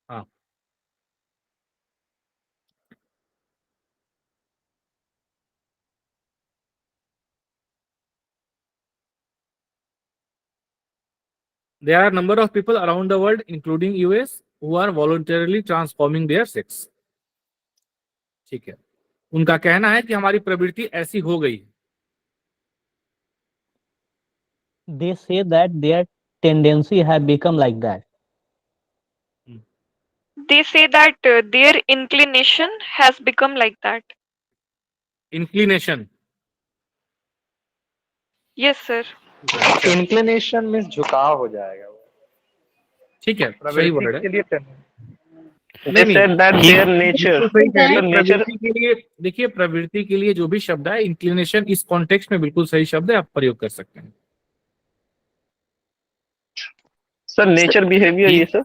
हाँ there are number of people around the world including US who are voluntarily transforming their sex. ठीक है, उनका कहना है कि हमारी प्रवृत्ति ऐसी हो गई है।
They say that their tendency have become like that.
They say that their inclination has become like that.
Inclination.
Yes, sir.
Inclination means झुकाव हो जाएगा वो।
ठीक है, सही
प्रवृत्ति
वर्ड है।
के लिए
नहीं
said that their nature,
बिल्कुल सही कह रही है।
their nature-
प्रवृत्ति के लिए देखिए, प्रवृत्ति के लिए जो भी शब्द है इंक्लिनेशन इस कॉन्टेक्स्ट में बिल्कुल सही शब्द है, आप प्रयोग कर सकते हैं।
सर नेचर बिहेवियर ये सर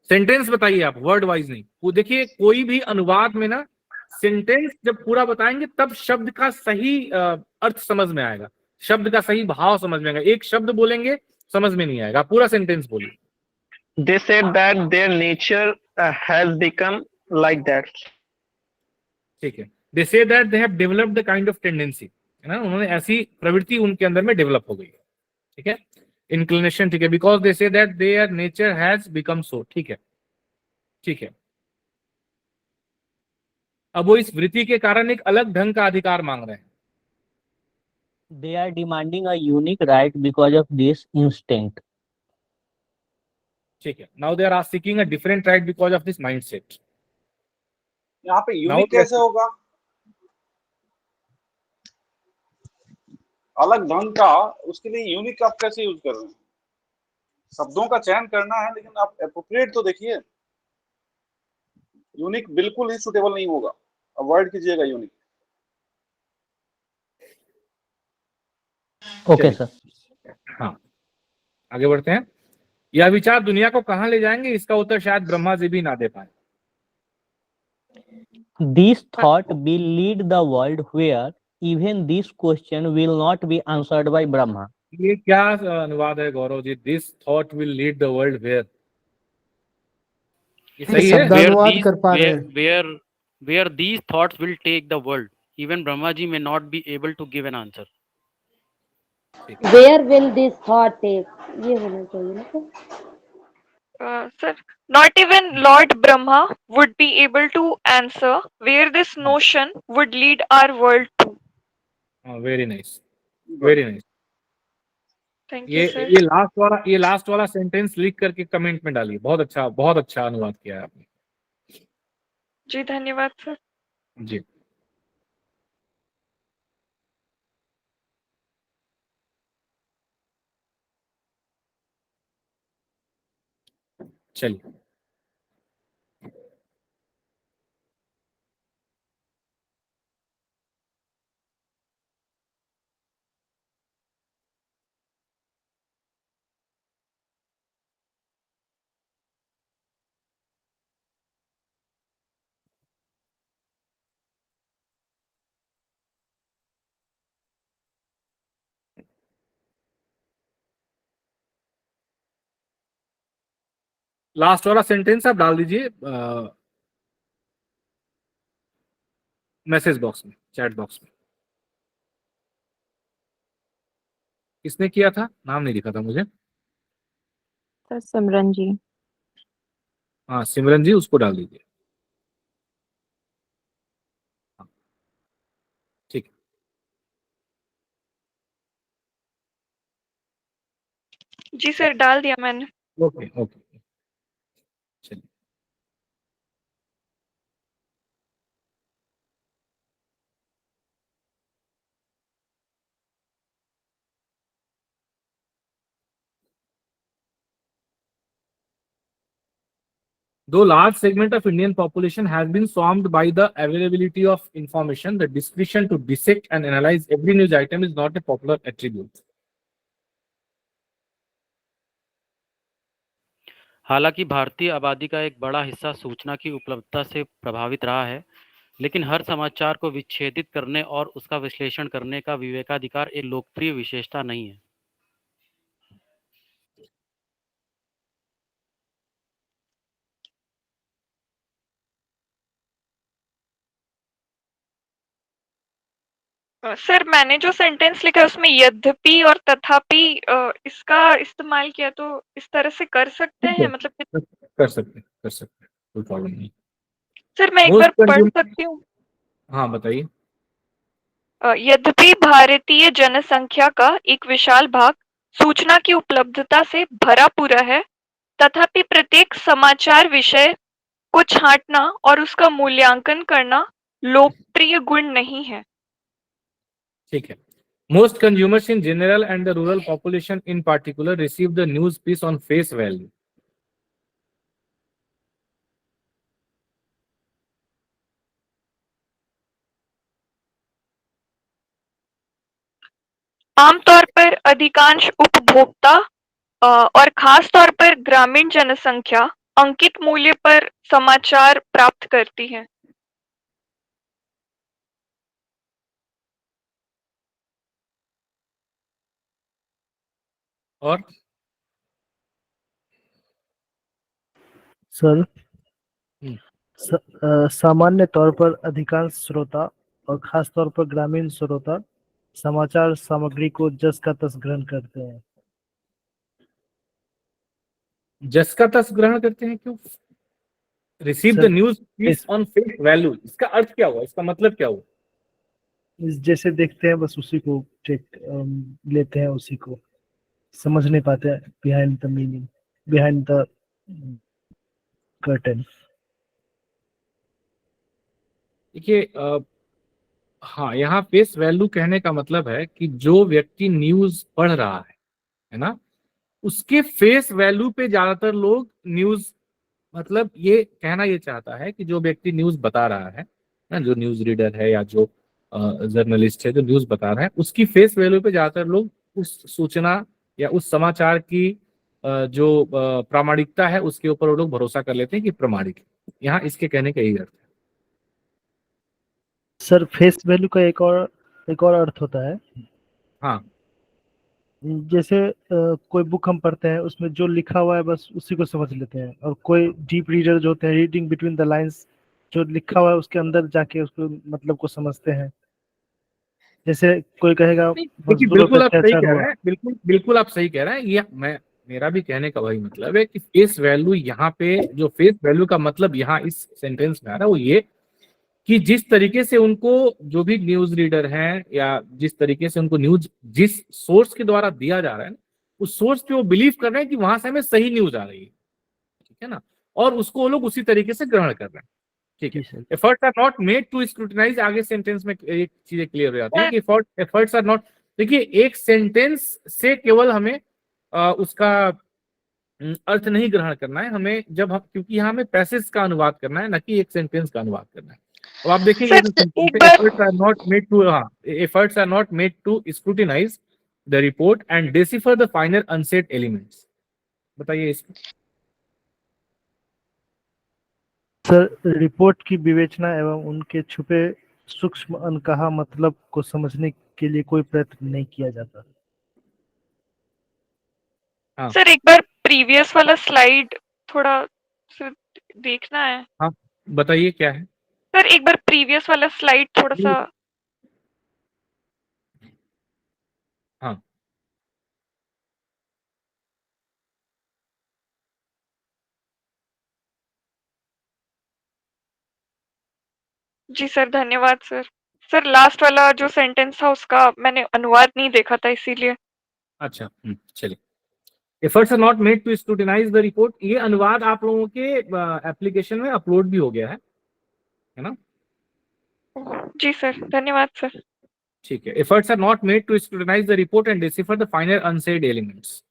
सेंटेंस बताइए आप, वर्ड वाइज नहीं। वो देखिए कोई भी अनुवाद में ना सेंटेंस जब पूरा बताएंगे तब शब्द का सही अर्थ समझ में आएगा, शब्द का सही भाव समझ में आएगा। एक शब्द बोलेंगे समझ में नहीं आएगा, पूरा सेंटेंस बोलिए।
they said that their nature has become like that.
ठीक है, they say that they have developed the kind of tendency, है ना, उन्होंने ऐसी प्रवृत्ति उनके अंदर में डेवलप हो गई है। ठीक है, इंक्लिनेशन ठीक है, because they say that their nature has become so. ठीक है, ठीक है। अब वो इस वृत्ति के कारण एक अलग ढंग का अधिकार मांग रहे हैं।
They are demanding a unique right because of this instinct.
ठीक है, now they are seeking a different right because of this mindset.
यहाँ पे यूनिक कैसे होगा? अलग ढंग का, उसके लिए यूनिक आप कैसे यूज कर रहे हैं? शब्दों का चयन करना है, लेकिन आप एप्रोप्रिएट तो देखिए। यूनिक बिल्कुल ही सुटेबल नहीं होगा, अवॉइड कीजिएगा यूनिक।
Okay sir.
हाँ, आगे बढ़ते हैं। यह विचार दुनिया को कहाँ ले जाएंगे, इसका उत्तर शायद ब्रह्मा जी भी ना दे पाए।
This thought will lead the world where even this question will not be answered by Brahma.
ये क्या अनुवाद है Gaurav ji? This thought will lead the world where? ये सही है?
शब्दानुवाद कर पा रहे हैं।
Where these thoughts will take the world, even Brahma ji may not be able to give an answer.
Where will this thought take? ये होना चाहिए ना
Sir, not even Lord Brahma would be able to answer where this notion would lead our world to.
Very nice, very nice.
Thank you, sir.
ये last वाला sentence लिख करके comment में डालिए। बहुत अच्छा अनुवाद किया है आपने।
जी धन्यवाद सर।
जी, चलिए। लास्ट वाला सेंटेंस आप डाल दीजिए मैसेज बॉक्स में, चैट बॉक्स में। किसने किया था? नाम नहीं दिखा था मुझे।
सर सिमरन जी।
हाँ सिमरन जी, उसको डाल दीजिए। ठीक है,
जी सर डाल दिया मैंने।
ओके ओके, चलिए। Though large segment of Indian population has been swarmed by the availability of information, the discretion to dissect and analyze every news item is not a popular attribute.
हालांकि भारतीय आबादी का एक बड़ा हिस्सा सूचना की उपलब्धता से प्रभावित रहा है, लेकिन हर समाचार को विच्छेदित करने और उसका विश्लेषण करने का विवेकाधिकार एक लोकप्रिय विशेषता नहीं है।
सर मैंने जो सेंटेंस लिखा है उसमें यद्यपि और तथापि इसका इस्तेमाल किया, तो इस तरह से कर सकते हैं? मतलब
कर सकते, कोई प्रॉब्लम नहीं।
सर मैं एक बार पढ़ सकती हूँ?
हाँ बताइए।
यद्यपि भारतीय जनसंख्या का एक विशाल भाग सूचना की उपलब्धता से भरा पूरा है, तथापि प्रत्येक समाचार विषय को छांटना और उसका मूल्यांकन करना लोकप्रिय गुण नहीं है।
ठीक है। Most consumers in general and the rural population in particular receive the news piece on face value.
आमतौर पर अधिकांश उपभोक्ता और खास तौर पर ग्रामीण जनसंख्या अंकित मूल्य पर समाचार प्राप्त करती है।
और
सर सामान्य तौर पर अधिकांश श्रोता और खास तौर पर ग्रामीण श्रोता समाचार सामग्री को जस का तस ग्रहण करते हैं।
जस का तस ग्रहण करते हैं क्यों? Receive the news piece on face value, इसका अर्थ क्या हुआ, इसका मतलब क्या हुआ?
जैसे देखते हैं बस उसी को लेते हैं, उसी को समझ नहीं पाते behind the meaning, behind the curtain.
देखिए हाँ, यहाँ फेस वैल्यू कहने का मतलब है कि जो व्यक्ति न्यूज पढ़ रहा है ना, उसके फेस वैल्यू पे ज्यादातर लोग न्यूज, मतलब ये कहना ये चाहता है कि जो व्यक्ति न्यूज बता रहा है ना, जो न्यूज रीडर है या जो जर्नलिस्ट है जो न्यूज बता रहा है, उसकी फेस वैल्यू पे ज्यादातर लोग उस सूचना या उस समाचार की जो प्रामाणिकता है उसके ऊपर वो लोग भरोसा कर लेते हैं कि प्रामाणिक है। यहाँ इसके कहने का यही अर्थ है।
सर फेस वैल्यू का एक और अर्थ होता है।
हाँ,
जैसे कोई बुक हम पढ़ते हैं, उसमें जो लिखा हुआ है बस उसी को समझ लेते हैं, और कोई डीप रीडर जो होते हैं, रीडिंग बिटवीन द लाइंस, जो लिखा हुआ है उसके अंदर जाके उसको मतलब को समझते हैं। जैसे कोई कहेगा
बिल्कुल आप सही कह रहे हैं, बिल्कुल आप सही कह रहे हैं। ये मेरा भी कहने का वही मतलब है कि फेस वैल्यू यहाँ पे, जो फेस वैल्यू का मतलब यहाँ इस सेंटेंस में आ रहा है वो ये कि जिस तरीके से उनको जो भी न्यूज रीडर हैं या जिस तरीके से उनको न्यूज जिस सोर्स के द्वारा दिया जा रहा है उस सोर्स पे वो बिलीव कर रहे हैं कि वहां से हमें सही न्यूज आ रही है, ठीक है ना, और उसको वो लोग उसी तरीके से ग्रहण कर रहे हैं। ठीक है। Efforts are not made to scrutinise, आगे सेंटेंस में एक चीजें क्लियर हो जाती है कि एफर्ट्स आर नॉट, देखिए एक सेंटेंस से केवल हमें उसका अर्थ नहीं ग्रहण करना है, हमें जब हम, क्योंकि यहाँ हमें पैसेज का अनुवाद करना है, न कि एक सेंटेंस का अनुवाद करना है। अब आप देखिए efforts are not made to scrutinise the report and decipher the final unsaid elements. बताइए इसको।
सर रिपोर्ट की विवेचना एवं उनके छुपे सूक्ष्म अनकहा मतलब को समझने के लिए कोई प्रयत्न नहीं किया जाता।
सर एक बार प्रीवियस वाला स्लाइड थोड़ा देखना है।
हाँ बताइए क्या है
सर, एक बार प्रीवियस वाला स्लाइड थोड़ा सा।
हाँ
जी सर, धन्यवाद सर। सर लास्ट वाला जो सेंटेंस था उसका मैंने अनुवाद नहीं देखा था इसीलिए।
अच्छा चलिए। Efforts are not made to scrutinise the report, ये अनुवाद आप लोगों के एप्लीकेशन में अपलोड भी हो गया है ना?
जी सर, धन्यवाद सर।
ठीक है। Efforts are not made to scrutinise the report and decipher the final unsaid elements.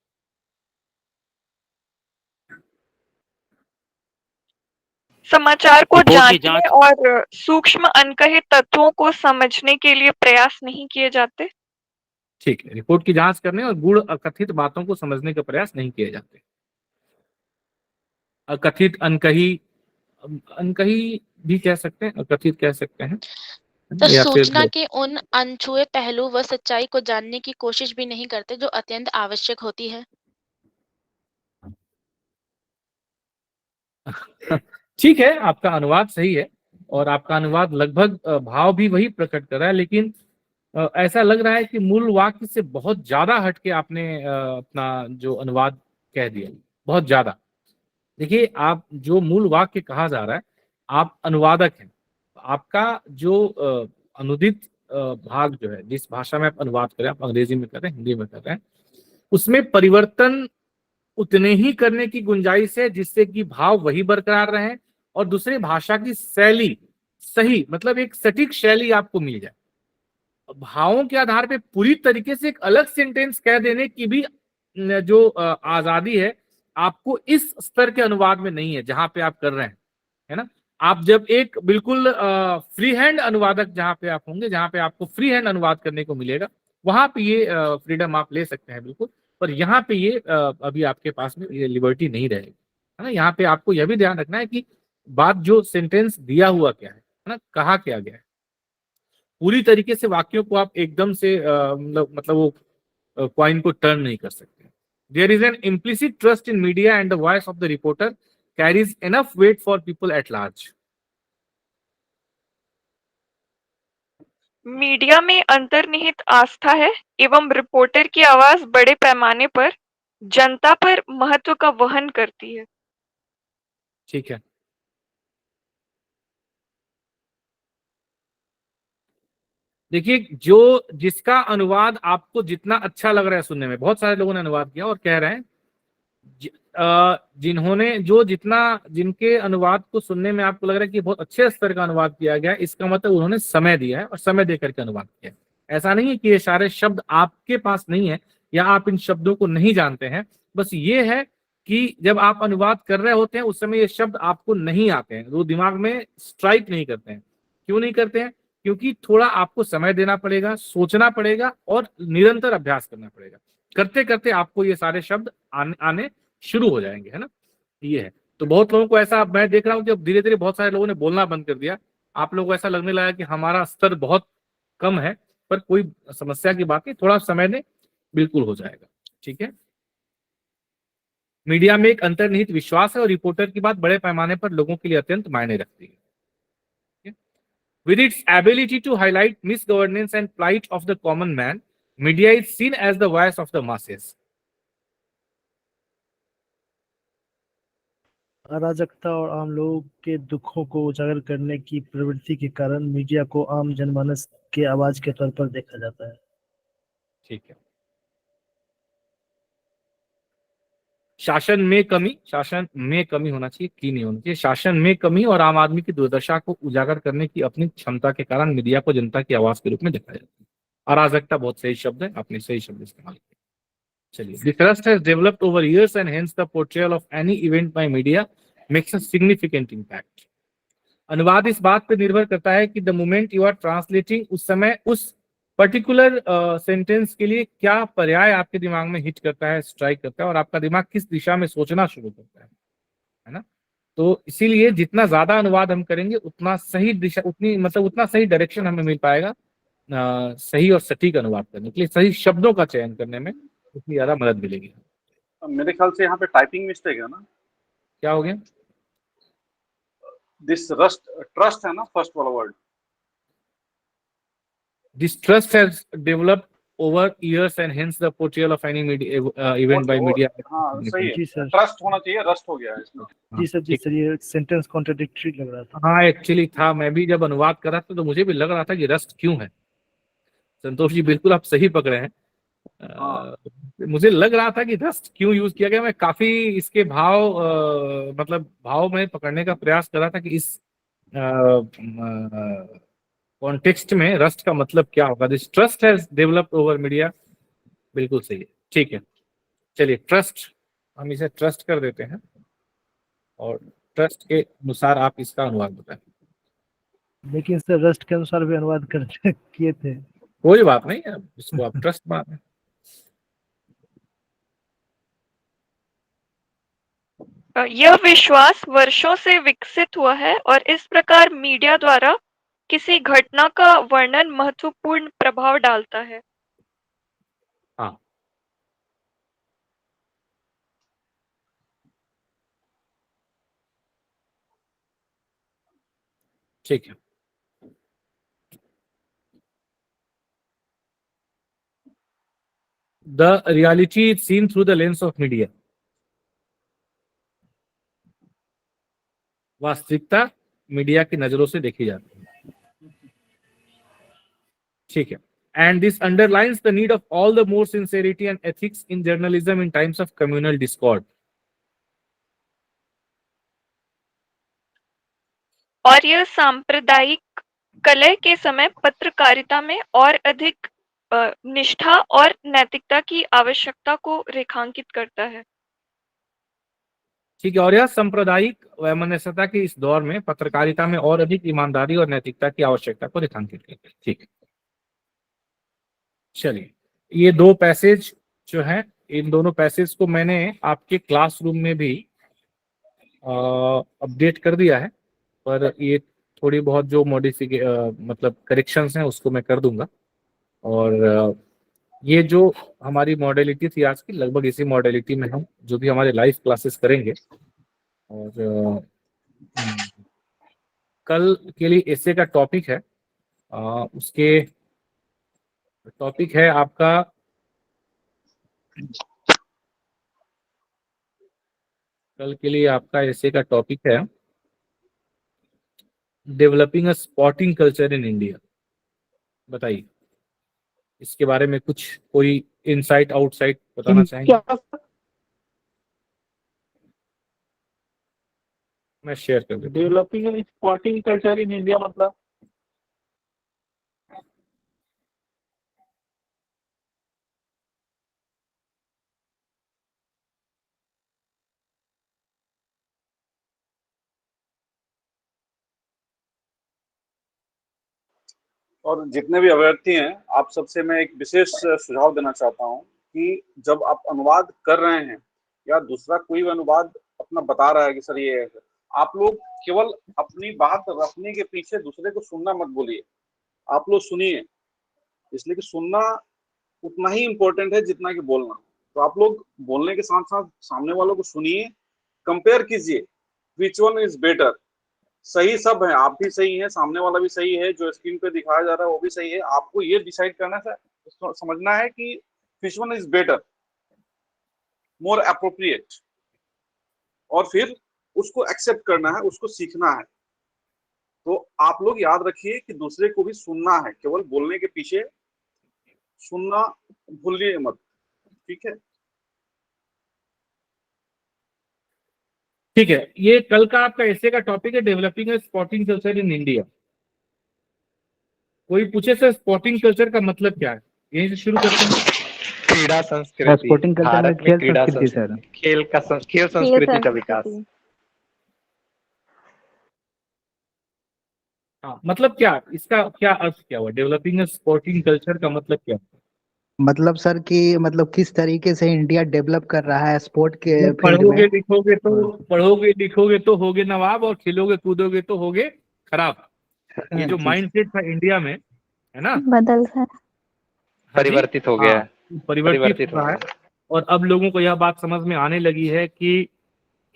समाचार को जांचने और सूक्ष्म अनकहे तत्वों को समझने के लिए प्रयास नहीं किए जाते।
ठीक है। रिपोर्ट की जांच करने और गूढ़ अकथित बातों को समझने का प्रयास नहीं किए जाते। अकथित, अनकही, अनकही भी कह सकते हैं, अकथित कह सकते हैं।
तो सूचना के उन अनछुए पहलू व सच्चाई को जानने की कोशिश भी नहीं करते जो अत्यंत आवश्यक होती है।
ठीक है, आपका अनुवाद सही है और आपका अनुवाद लगभग भाव भी वही प्रकट कर रहा है, लेकिन ऐसा लग रहा है कि मूल वाक्य से बहुत ज्यादा हटके आपने अपना जो अनुवाद कह दिया, बहुत ज्यादा। देखिए, आप जो मूल वाक्य कहा जा रहा है, आप अनुवादक हैं, आपका जो अनुदित भाग जो है, जिस भाषा में आप अनुवाद करें, आप अंग्रेजी में कर रहे हैं, हिंदी में कर रहे हैं, उसमें परिवर्तन उतने ही करने की गुंजाइश है जिससे कि भाव वही बरकरार रहे और दूसरी भाषा की शैली सही, मतलब एक सटीक शैली आपको मिल जाए। भावों के आधार पे पूरी तरीके से एक अलग सेंटेंस कह देने की भी जो आजादी है आपको इस स्तर के अनुवाद में नहीं है जहां पे आप कर रहे हैं, है ना। आप जब एक बिल्कुल फ्री हैंड अनुवादक जहां पे आप होंगे, जहां पे आपको फ्री हैंड अनुवाद करने को मिलेगा, वहां पे ये फ्रीडम आप ले सकते हैं बिल्कुल। पर यहाँ पे ये अभी आपके पास में ये लिबर्टी नहीं रहेगी, है ना। यहाँ पे आपको यह भी ध्यान रखना है कि बात जो सेंटेंस दिया हुआ क्या है ना, कहा क्या गया है। पूरी तरीके से वाक्यों को आप एकदम से मतलब वो कॉइन को टर्न नहीं कर सकते। There is an implicit trust in media and the voice of the reporter carries enough weight for people at large.
Media में अंतर्निहित आस्था है एवं रिपोर्टर की आवाज बड़े पैमाने पर जनता पर महत्व का वहन करती है।
ठीक है, देखिए जो जिसका अनुवाद आपको जितना अच्छा लग रहा है सुनने में, बहुत सारे लोगों ने अनुवाद किया और कह रहे हैं जिन्होंने जो जितना जिनके अनुवाद को सुनने में आपको लग रहा है कि बहुत अच्छे स्तर का अनुवाद किया गया है, इसका मतलब उन्होंने समय दिया है और समय देकर के अनुवाद किया है। ऐसा नहीं है कि ये सारे शब्द आपके पास नहीं है या आप इन शब्दों को नहीं जानते हैं, बस ये है कि जब आप अनुवाद कर रहे होते हैं उस समय ये शब्द आपको नहीं आते हैं, वो दिमाग में स्ट्राइक नहीं करते हैं। क्यों नहीं करते हैं? क्योंकि थोड़ा आपको समय देना पड़ेगा, सोचना पड़ेगा और निरंतर अभ्यास करना पड़ेगा। करते करते आपको ये सारे शब्द आने शुरू हो जाएंगे, है ना। ये है। तो बहुत लोगों को ऐसा मैं देख रहा हूँ कि अब धीरे धीरे बहुत सारे लोगों ने बोलना बंद कर दिया। आप लोगों को ऐसा लगने लगा कि हमारा स्तर बहुत कम है, पर कोई समस्या की बात नहीं, थोड़ा समय दें, बिल्कुल हो जाएगा। ठीक है। मीडिया में एक अंतर्निहित विश्वास है और रिपोर्टर की बात बड़े पैमाने पर लोगों के लिए अत्यंत मायने रखती है। With its ability to highlight misgovernance and plight of the common man, media is seen as the voice of the masses.
अराजकता और आम लोगों के दुखों को उजागर करने की प्रवृत्ति के कारण मीडिया को आम जनमानस के आवाज के तौर पर देखा जाता है।
ठीक है। शासन में कमी होना चाहिए, की नहीं होना चाहिए। शासन में कमी और आम आदमी की दुर्दशा को उजागर करने की अपनी क्षमता के कारण मीडिया को जनता की आवाज के रूप में देखा जाता है। अराजकता बहुत सही शब्द है, आपने सही शब्द इस्तेमाल किया। चलिए, the trust has developed over years and hence the portrayal of any event by media makes a significant impact. अनुवाद इस बात पर निर्भर करता है कि the moment you are translating, उस समय उस पर्टिकुलर सेंटेंस के लिए क्या पर्याय आपके दिमाग में हिट करता है, स्ट्राइक करता है और आपका दिमाग किस दिशा में सोचना शुरू करता है ना। तो इसीलिए जितना ज्यादा अनुवाद हम करेंगे उतना सही दिशा, उतना सही डायरेक्शन हमें मिल पाएगा सही और सटीक अनुवाद करने के लिए, सही शब्दों का चयन करने में उतनी ज्यादा मदद मिलेगी।
मेरे ख्याल से यहाँ पे टाइपिंग मिस्टेक है ना।
क्या हो गया?
दिस ट्रस्ट है ना फर्स्ट वाला word.
This trust has developed over years and hence the portrayal of any media, event by media.
हाँ सही है, ट्रस्ट होना चाहिए, रस्ट हो गया है इसमें।
जी सर ये सेंटेंस कॉन्ट्रडिक्टरी लग रहा था।
हाँ एक्चुअली था, मैं भी जब अनुवाद कर रहा था तो मुझे भी लग रहा था कि रस्ट क्यों है। संतोष जी बिल्कुल आप सही पकड़े हैं। मुझे लग रहा था कि रस्ट क्यों यूज किया गया। मैं काफी इसके मतलब भाव में पकड़ने का प्रयास कर रहा था कि इस कॉन्टेक्स्ट में रस्ट का मतलब क्या होगा। This trust has developed over media, बिल्कुल सही है। ठीक है, चलिए ट्रस्ट, हम इसे ट्रस्ट कर देते हैं और ट्रस्ट के अनुसार आप इसका अनुवाद बताएं।
लेकिन सर रस्ट के अनुसार भी अनुवाद करते किए थे।
कोई बात नहीं है, इसको आप ट्रस्ट मान।
यह विश्वास वर्षों से विकसित हुआ है और इस प्रकार मीडिया द्वारा किसी घटना का वर्णन महत्वपूर्ण प्रभाव डालता है।
हाँ ठीक है। The reality is seen through the lens of media. वास्तविकता मीडिया की नजरों से देखी जाती है। ठीक है। And this underlines the need of all the more sincerity and ethics in journalism in times of communal discord.
और यह सांप्रदायिक कलह के समय पत्रकारिता में और अधिक निष्ठा और नैतिकता की आवश्यकता को रेखांकित करता है।
ठीक है, और यह सांप्रदायिक वैमनस्यता के इस दौर में पत्रकारिता में और अधिक ईमानदारी और नैतिकता की आवश्यकता को रेखांकित करता है। ठीक है, चलिए, ये दो पैसेज जो है, इन दोनों पैसेज को मैंने आपके क्लासरूम में भी अपडेट कर दिया है, पर ये थोड़ी बहुत जो मतलब करेक्शंस हैं उसको मैं कर दूंगा। और ये जो हमारी मॉडलिटी थी आज की, लगभग इसी मॉडलिटी में हम जो भी हमारे लाइव क्लासेस करेंगे। और कल के लिए एसे का टॉपिक है, उसके टॉपिक है आपका कल के लिए आपका एसे का टॉपिक है developing a sporting culture in India. बताइए इसके बारे में कुछ कोई इनसाइट आउटसाइट बताना चाहेंगे? मैं शेयर कर देता हूं।
Developing sporting culture in India मतलब
और जितने भी अभ्यर्थी हैं, आप सबसे मैं एक विशेष सुझाव देना चाहता हूं कि जब आप अनुवाद कर रहे हैं या दूसरा कोई भी अनुवाद अपना बता रहा है कि सर ये है, आप लोग केवल अपनी बात रखने के पीछे दूसरे को सुनना मत बोलिए, आप लोग सुनिए, इसलिए कि सुनना उतना ही इम्पोर्टेंट है जितना कि बोलना। तो आप लोग बोलने के साथ साथ सामने वालों को सुनिए, कंपेयर कीजिए, विच वन इज बेटर। सही सब है, आप भी सही है, सामने वाला भी सही है, जो स्क्रीन पे दिखाया जा रहा है वो भी सही है। आपको ये डिसाइड करना है, समझना है कि which one is better, more appropriate, और फिर उसको एक्सेप्ट करना है, उसको सीखना है। तो आप लोग याद रखिए कि दूसरे को भी सुनना है, केवल बोलने के पीछे सुनना भूलिए मत। ठीक है,
ठीक है, ये कल का आपका ऐसे का टॉपिक है developing a sporting culture in India. कोई पूछे सर स्पोर्टिंग कल्चर का मतलब क्या है, यहीं से शुरू करते हैं।
क्रीड़ा संस्कृति,
स्पोर्टिंग कल्चर में
भारत में
खेल
क्रीड़ा
संस्कृति सर।
खेल संस्कृति का विकास।
हाँ, मतलब क्या, इसका क्या अर्थ क्या हुआ, डेवलपिंग स्पोर्टिंग कल्चर का मतलब क्या?
मतलब सर कि मतलब किस तरीके से इंडिया डेवलप कर रहा है स्पोर्ट के फील्ड
पढ़ोगे
में।
लिखोगे तो होगे नवाब, और खेलोगे कूदोगे तो होगे खराब। ये जो माइंडसेट था इंडिया में, है ना,
बदल है,
परिवर्तित हो गया,
परिवर्तित हुआ है। और अब लोगों को यह बात समझ में आने लगी है कि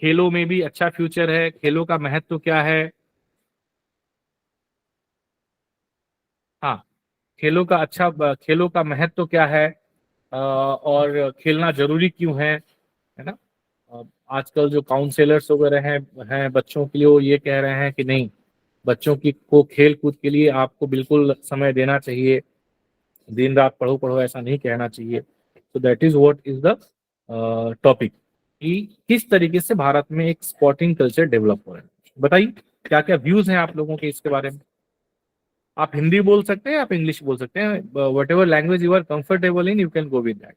खेलों में भी अच्छा फ्यूचर है, खेलों का महत्व क्या है। हाँ, खेलों का महत्व क्या है, और खेलना जरूरी क्यों है ना। आजकल जो काउंसलर्स वगैरह हैं बच्चों के लिए, वो ये कह रहे हैं कि नहीं, बच्चों को खेल कूद के लिए आपको बिल्कुल समय देना चाहिए, दिन रात पढ़ो ऐसा नहीं कहना चाहिए। तो that is what is the topic, कि किस तरीके से भारत में एक स्पोर्टिंग कल्चर डेवलप हो रहा है। बताइए क्या क्या व्यूज हैं आप लोगों के इसके बारे में। आप हिंदी बोल सकते हैं, आप इंग्लिश बोल सकते हैं, whatever language you are comfortable in, you can go with that.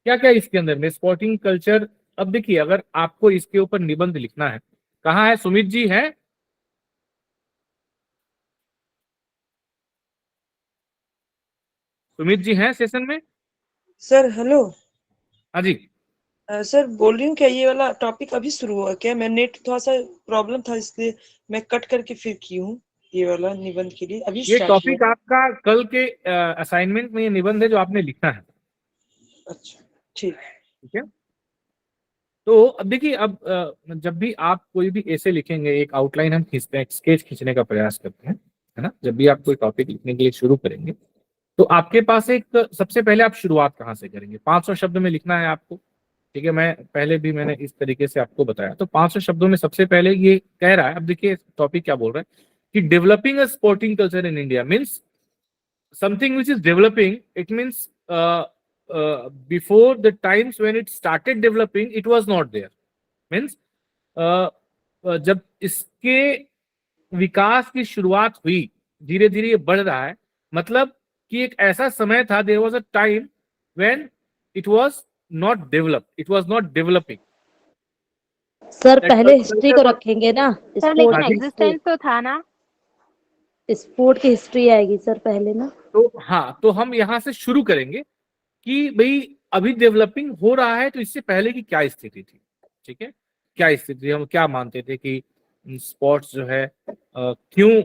क्या क्या इसके अंदर में स्पोर्टिंग कल्चर। अब देखिए, अगर आपको इसके ऊपर निबंध लिखना है, कहाँ है सुमित जी? है सुमित जी हैं सेशन में?
Sir hello.
हाँ जी
सर बोल रही हूँ, क्या ये वाला टॉपिक अभी शुरू हुआ क्या? मैं नेट थोड़ा सा प्रॉब्लम था, इसलिए मैं कट करके फिर की हूँ ये वाला निबंध के लिए। अभी
ये
स्टार्ट
टॉपिक आपका कल के असाइनमेंट में ये निबंध है जो आपने लिखना है।
अच्छा ठीक
है। तो अब देखिए, अब जब भी आप कोई भी ऐसे लिखेंगे, एक आउटलाइन हम खींचते हैं, स्केच खींचने का प्रयास करते हैं, है ना। जब भी आप कोई टॉपिक लिखने के लिए शुरू करेंगे, तो आपके पास एक सबसे पहले आप शुरुआत कहाँ से करेंगे? 500 शब्द में लिखना है आपको, ठीक है। मैंने इस तरीके से आपको बताया। तो 500 शब्दों में सबसे पहले ये कह रहा है, अब देखिए टॉपिक क्या बोल रहा है कि developing a sporting culture in India means something which is developing, it means before the times when it started developing it was not there. Means जब इसके विकास की शुरुआत हुई, धीरे धीरे ये बढ़ रहा है, मतलब कि एक ऐसा समय था, there was a time when it was not developed, it was not developing.
Sir पहले हिस्ट्री को रखेंगे ना,
सर लेकिन एग्जिस्टेंस तो था ना,
स्पोर्ट की हिस्ट्री आएगी सर पहले ना।
तो हाँ, तो हम यहाँ से शुरू करेंगे कि भाई अभी डेवलपिंग हो रहा है, तो इससे पहले की क्या स्थिति थी, ठीक है, क्या स्थिति, हम क्या मानते थे कि स्पोर्ट्स जो है क्यों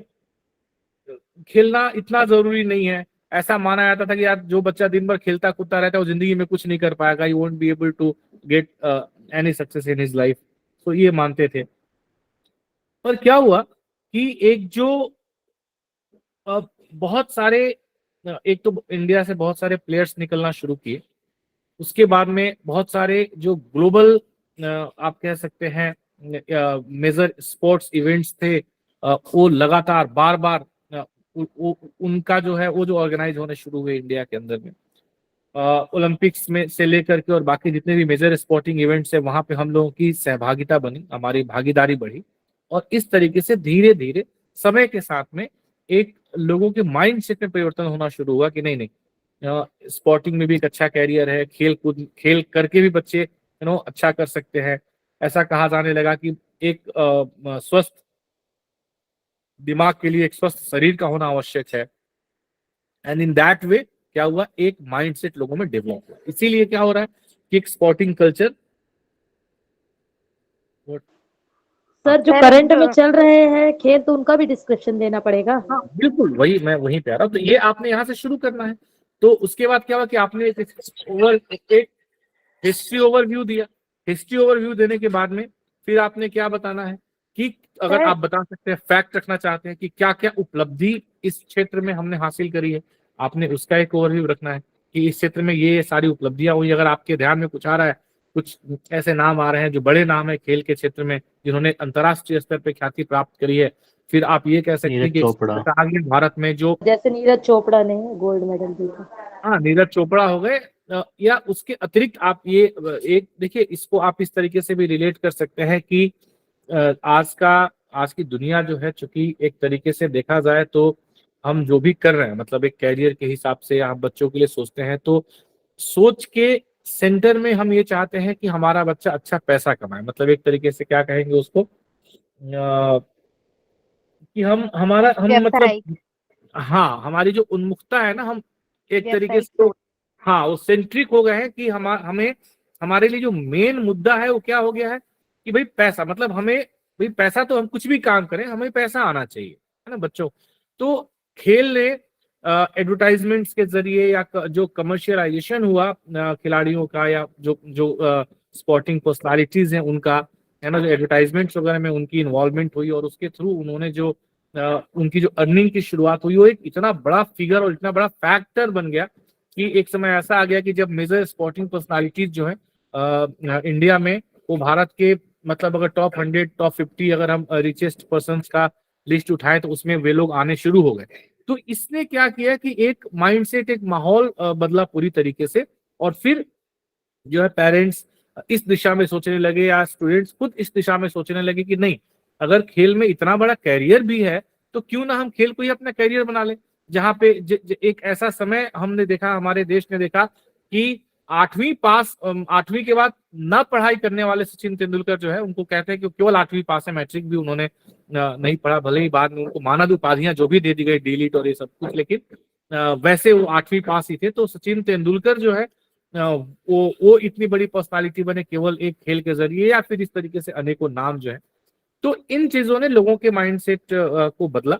खेलना इतना जरूरी नहीं है। ऐसा माना जाता था कि यार जो बच्चा दिन भर खेलता कूदता रहता है वो जिंदगी में कुछ नहीं कर पाएगा, he won't be able to get any success in his life, तो ये मानते थे। पर क्या हुआ कि एक जो बहुत सारे, एक तो इंडिया से बहुत सारे प्लेयर्स निकलना शुरू किए, उसके बाद में बहुत सारे जो ग्लोबल आप कह सकते हैं मेजर स्पोर्ट्स इवेंट्स थे, वो लगातार बार बार उनका जो है वो जो ऑर्गेनाइज होने शुरू हुए इंडिया के अंदर में, ओलंपिक्स में से लेकर के और बाकी जितने भी मेजर स्पोर्टिंग इवेंट्स है वहां पे हम लोगों की सहभागिता बनी, हमारी भागीदारी बढ़ी, और इस तरीके से धीरे धीरे समय के साथ में एक लोगों के माइंड सेट में परिवर्तन होना शुरू हुआ कि नहीं नहीं, स्पोर्टिंग में भी एक अच्छा कैरियर है, खेल करके भी बच्चे अच्छा कर सकते हैं। ऐसा कहा जाने लगा कि एक स्वस्थ दिमाग के लिए एक स्वस्थ शरीर का होना आवश्यक है, एंड इन दैट वे क्या हुआ, एक माइंडसेट लोगों में डेवलप हुआ। इसीलिए क्या हो रहा है कि एक स्पोर्टिंग कल्चर,
सर जो करंट में चल रहे हैं खेल, तो उनका भी डिस्क्रिप्शन देना पड़ेगा।
हाँ बिल्कुल, वही मैं वहीं पे आ रहा हूँ। तो ये आपने यहाँ से शुरू करना है। तो उसके बाद क्या हुआ कि आपने एक हिस्ट्री ओवरव्यू दिया। हिस्ट्री ओवरव्यू देने के बाद में फिर आपने क्या बताना है कि अगर आप बता सकते हैं, फैक्ट रखना चाहते हैं कि क्या क्या उपलब्धि इस क्षेत्र में हमने हासिल करी है, आपने उसका एक ओवरव्यू रखना है कि इस क्षेत्र में ये सारी उपलब्धियां हुई। अगर आपके ध्यान में कुछ आ रहा है, कुछ ऐसे नाम आ रहे हैं जो बड़े नाम है खेल के क्षेत्र में, जिन्होंने अंतर्राष्ट्रीय स्तर पे ख्याति प्राप्त करी है, फिर आप ये कह सकते हैं कि भारत में जो
जैसे नीरज चोपड़ा ने गोल्ड मेडल जीता,
हाँ नीरज चोपड़ा हो गए, या उसके अतिरिक्त आप ये एक देखिए, इसको आप इस तरीके से भी रिलेट कर सकते हैं कि आज की दुनिया जो है, चूंकि एक तरीके से देखा जाए तो हम जो भी कर रहे हैं, मतलब एक कैरियर के हिसाब से आप बच्चों के लिए सोचते हैं, तो सोच के सेंटर में हम ये चाहते हैं कि हमारा बच्चा अच्छा पैसा कमाए। मतलब एक तरीके से क्या कहेंगे उसको, कि हम मतलब हाँ, हमारी जो उन्मुखता है ना, हम एक तरीके से हाँ वो सेंट्रिक हो गए हैं कि हमें हमारे लिए जो मेन मुद्दा है वो क्या हो गया है कि भाई पैसा, मतलब हमें भाई पैसा, तो हम कुछ भी काम करें हमें पैसा आना चाहिए, है ना बच्चों। तो खेल ने एडवर्टाइजमेंट्स के जरिए या जो कमर्शियलाइजेशन हुआ खिलाड़ियों का, या जो स्पोर्टिंग पर्सनालिटीज हैं उनका, है ना, जो एडवर्टाइजमेंट्स वगैरह में उनकी इन्वॉल्वमेंट हुई, और उसके थ्रू उन्होंने जो उनकी जो अर्निंग की शुरुआत हुई, वो एक इतना बड़ा फिगर और इतना बड़ा फैक्टर बन गया कि एक समय ऐसा आ गया कि जब मेजर स्पोर्टिंग पर्सनालिटीज जो है इंडिया में, वो भारत के मतलब अगर टॉप 100 टॉप 50 अगर हम रिचेस्ट पर्संस का लिस्ट उठाएं तो उसमें वे लोग आने शुरू हो गए। तो इसने क्या किया कि एक माइंडसेट, एक माहौल बदला पूरी तरीके से, और फिर जो है पेरेंट्स इस दिशा में सोचने लगे, या स्टूडेंट्स खुद इस दिशा में सोचने लगे कि नहीं, अगर खेल में इतना बड़ा कैरियर भी है तो क्यों ना हम खेल को ही अपना कैरियर बना लें। जहाँ पे एक ऐसा समय हमने देखा, हमारे देश ने देखा कि 8वीं के बाद ना पढ़ाई करने वाले सचिन तेंदुलकर जो है, उनको कहते हैं कि केवल 8वीं पास है, मैट्रिक भी उन्होंने नहीं पढ़ा, भले ही बाद में उनको मानद उपाधियां जो भी दे दी गई, डीलिट और ये सब कुछ, लेकिन वैसे वो 8वीं पास ही थे। तो सचिन तेंदुलकर जो है वो इतनी बड़ी पर्सनालिटी बने केवल एक खेल के जरिए, या फिर इस तरीके से अनेकों नाम जो है। तो इन चीजों ने लोगों के माइंडसेट को बदला।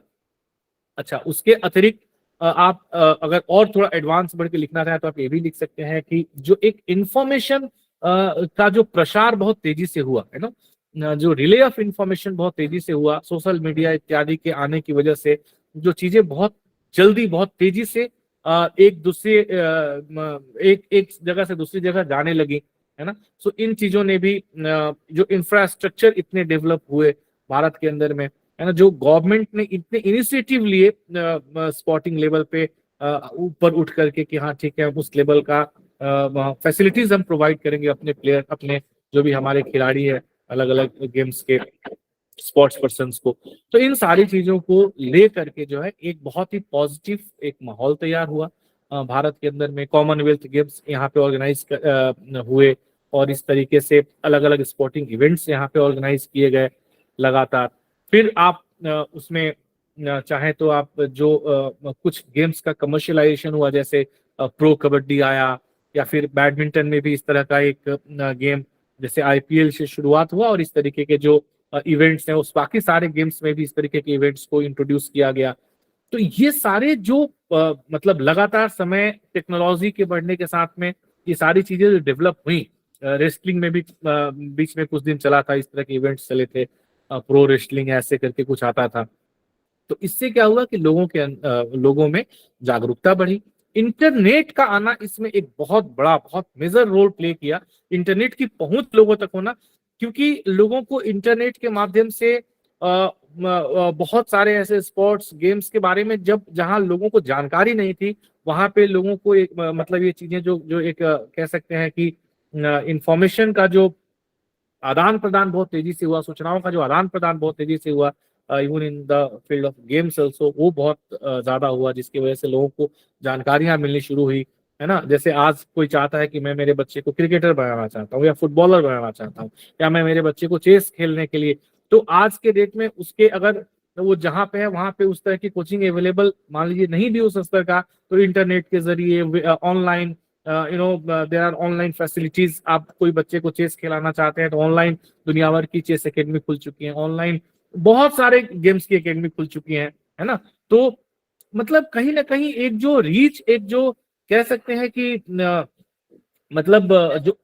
अच्छा, उसके अतिरिक्त आप अगर और थोड़ा एडवांस बढ़ के लिखना चाहें तो आप ये भी लिख सकते हैं कि जो एक इंफॉर्मेशन का जो प्रसार बहुत तेजी से हुआ है ना, जो रिले ऑफ इंफॉर्मेशन बहुत तेजी से हुआ, सोशल मीडिया इत्यादि के आने की वजह से जो चीजें बहुत जल्दी, बहुत तेजी से एक जगह से दूसरी जगह जाने लगी, है ना। सो इन चीजों ने भी जो इंफ्रास्ट्रक्चर इतने डेवलप हुए भारत के अंदर में, है ना, जो गवर्नमेंट ने इतने इनिशिएटिव लिए स्पोर्टिंग लेवल पे ऊपर उठ करके कि हाँ ठीक है उस लेवल का फैसिलिटीज हम प्रोवाइड करेंगे अपने प्लेयर, अपने जो भी हमारे खिलाड़ी है अलग अलग गेम्स के स्पोर्ट्स पर्सन को। तो इन सारी चीजों को ले करके जो है एक बहुत ही पॉजिटिव एक माहौल तैयार हुआ भारत के अंदर में। कॉमनवेल्थ गेम्स यहाँ पे ऑर्गेनाइज हुए और इस तरीके से अलग अलग स्पोर्टिंग इवेंट्स यहाँ पे ऑर्गेनाइज किए गए लगातार। फिर आप उसमें चाहे तो आप जो कुछ गेम्स का कमर्शियलाइजेशन हुआ, जैसे प्रो कबड्डी आया, या फिर बैडमिंटन में भी इस तरह का एक गेम जैसे आईपीएल से शुरुआत हुआ और इस तरीके के जो इवेंट्स हैं उस बाकी सारे गेम्स में भी इस तरीके के इवेंट्स को इंट्रोड्यूस किया गया। तो ये सारे जो मतलब लगातार समय टेक्नोलॉजी के बढ़ने के साथ में ये सारी चीजें जो डेवलप हुई, रेसलिंग में भी बीच में कुछ दिन चला था, इस तरह के इवेंट्स चले थे, प्रो रेसलिंग ऐसे करके कुछ आता था। तो इससे क्या हुआ कि लोगों में जागरूकता बढ़ी। इंटरनेट का आना इसमें एक बहुत बड़ा बहुत मेजर रोल प्ले किया। इंटरनेट की पहुंच लोगों तक होना, क्योंकि लोगों को इंटरनेट के माध्यम से बहुत सारे ऐसे स्पोर्ट्स गेम्स के बारे में जहां लोगों को जानकारी नहीं थी, वहां पे लोगों को एक मतलब ये चीजें जो एक कह सकते हैं कि इंफॉर्मेशन का जो आदान प्रदान बहुत तेजी से हुआ, सूचनाओं का जो आदान प्रदान बहुत तेजी से हुआ, even in the field of games also, वो बहुत ज्यादा हुआ, जिसकी वजह से लोगों को जानकारियां मिलनी शुरू हुई, है ना। जैसे आज कोई चाहता है कि मैं मेरे बच्चे को क्रिकेटर बनाना चाहता हूँ या फुटबॉलर बनाना चाहता हूँ, या मैं मेरे बच्चे को चेस खेलने के लिए, तो आज के डेट में उसके अगर वो जहाँ पे है वहां पे उस तरह की कोचिंग अवेलेबल मान लीजिए नहीं भी उस स्तर का, तो इंटरनेट के जरिए online there are online facilities. आप कोई बच्चे को चेस खिलाना चाहते हैं तो ऑनलाइन दुनिया भर की चेस एकेडमी खुल चुकी है, ऑनलाइन बहुत सारे गेम्स की एकेडमी खुल चुकी है ना। तो मतलब कहीं ना कहीं एक जो रीच, एक जो कह सकते हैं कि मतलब जो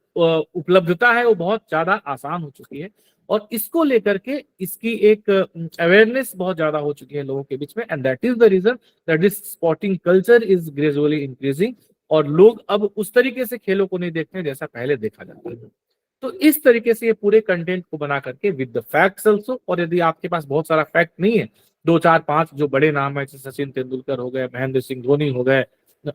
उपलब्धता है वो बहुत ज्यादा आसान हो चुकी है, और इसको लेकर के इसकी एक अवेयरनेस बहुत ज्यादा हो चुकी है लोगों के बीच में, and that is the reason that this sporting culture is gradually increasing. और लोग अब उस तरीके से खेलों को नहीं देखते हैं जैसा पहले देखा जाता है। तो इस तरीके से ये पूरे कंटेंट को बना करके विद द फैक्ट्स ऑल्सो, और यदि आपके पास बहुत सारा फैक्ट नहीं है, 2 4 5 जो बड़े नाम है जैसे सचिन तेंदुलकर हो गए, महेंद्र सिंह धोनी हो गए,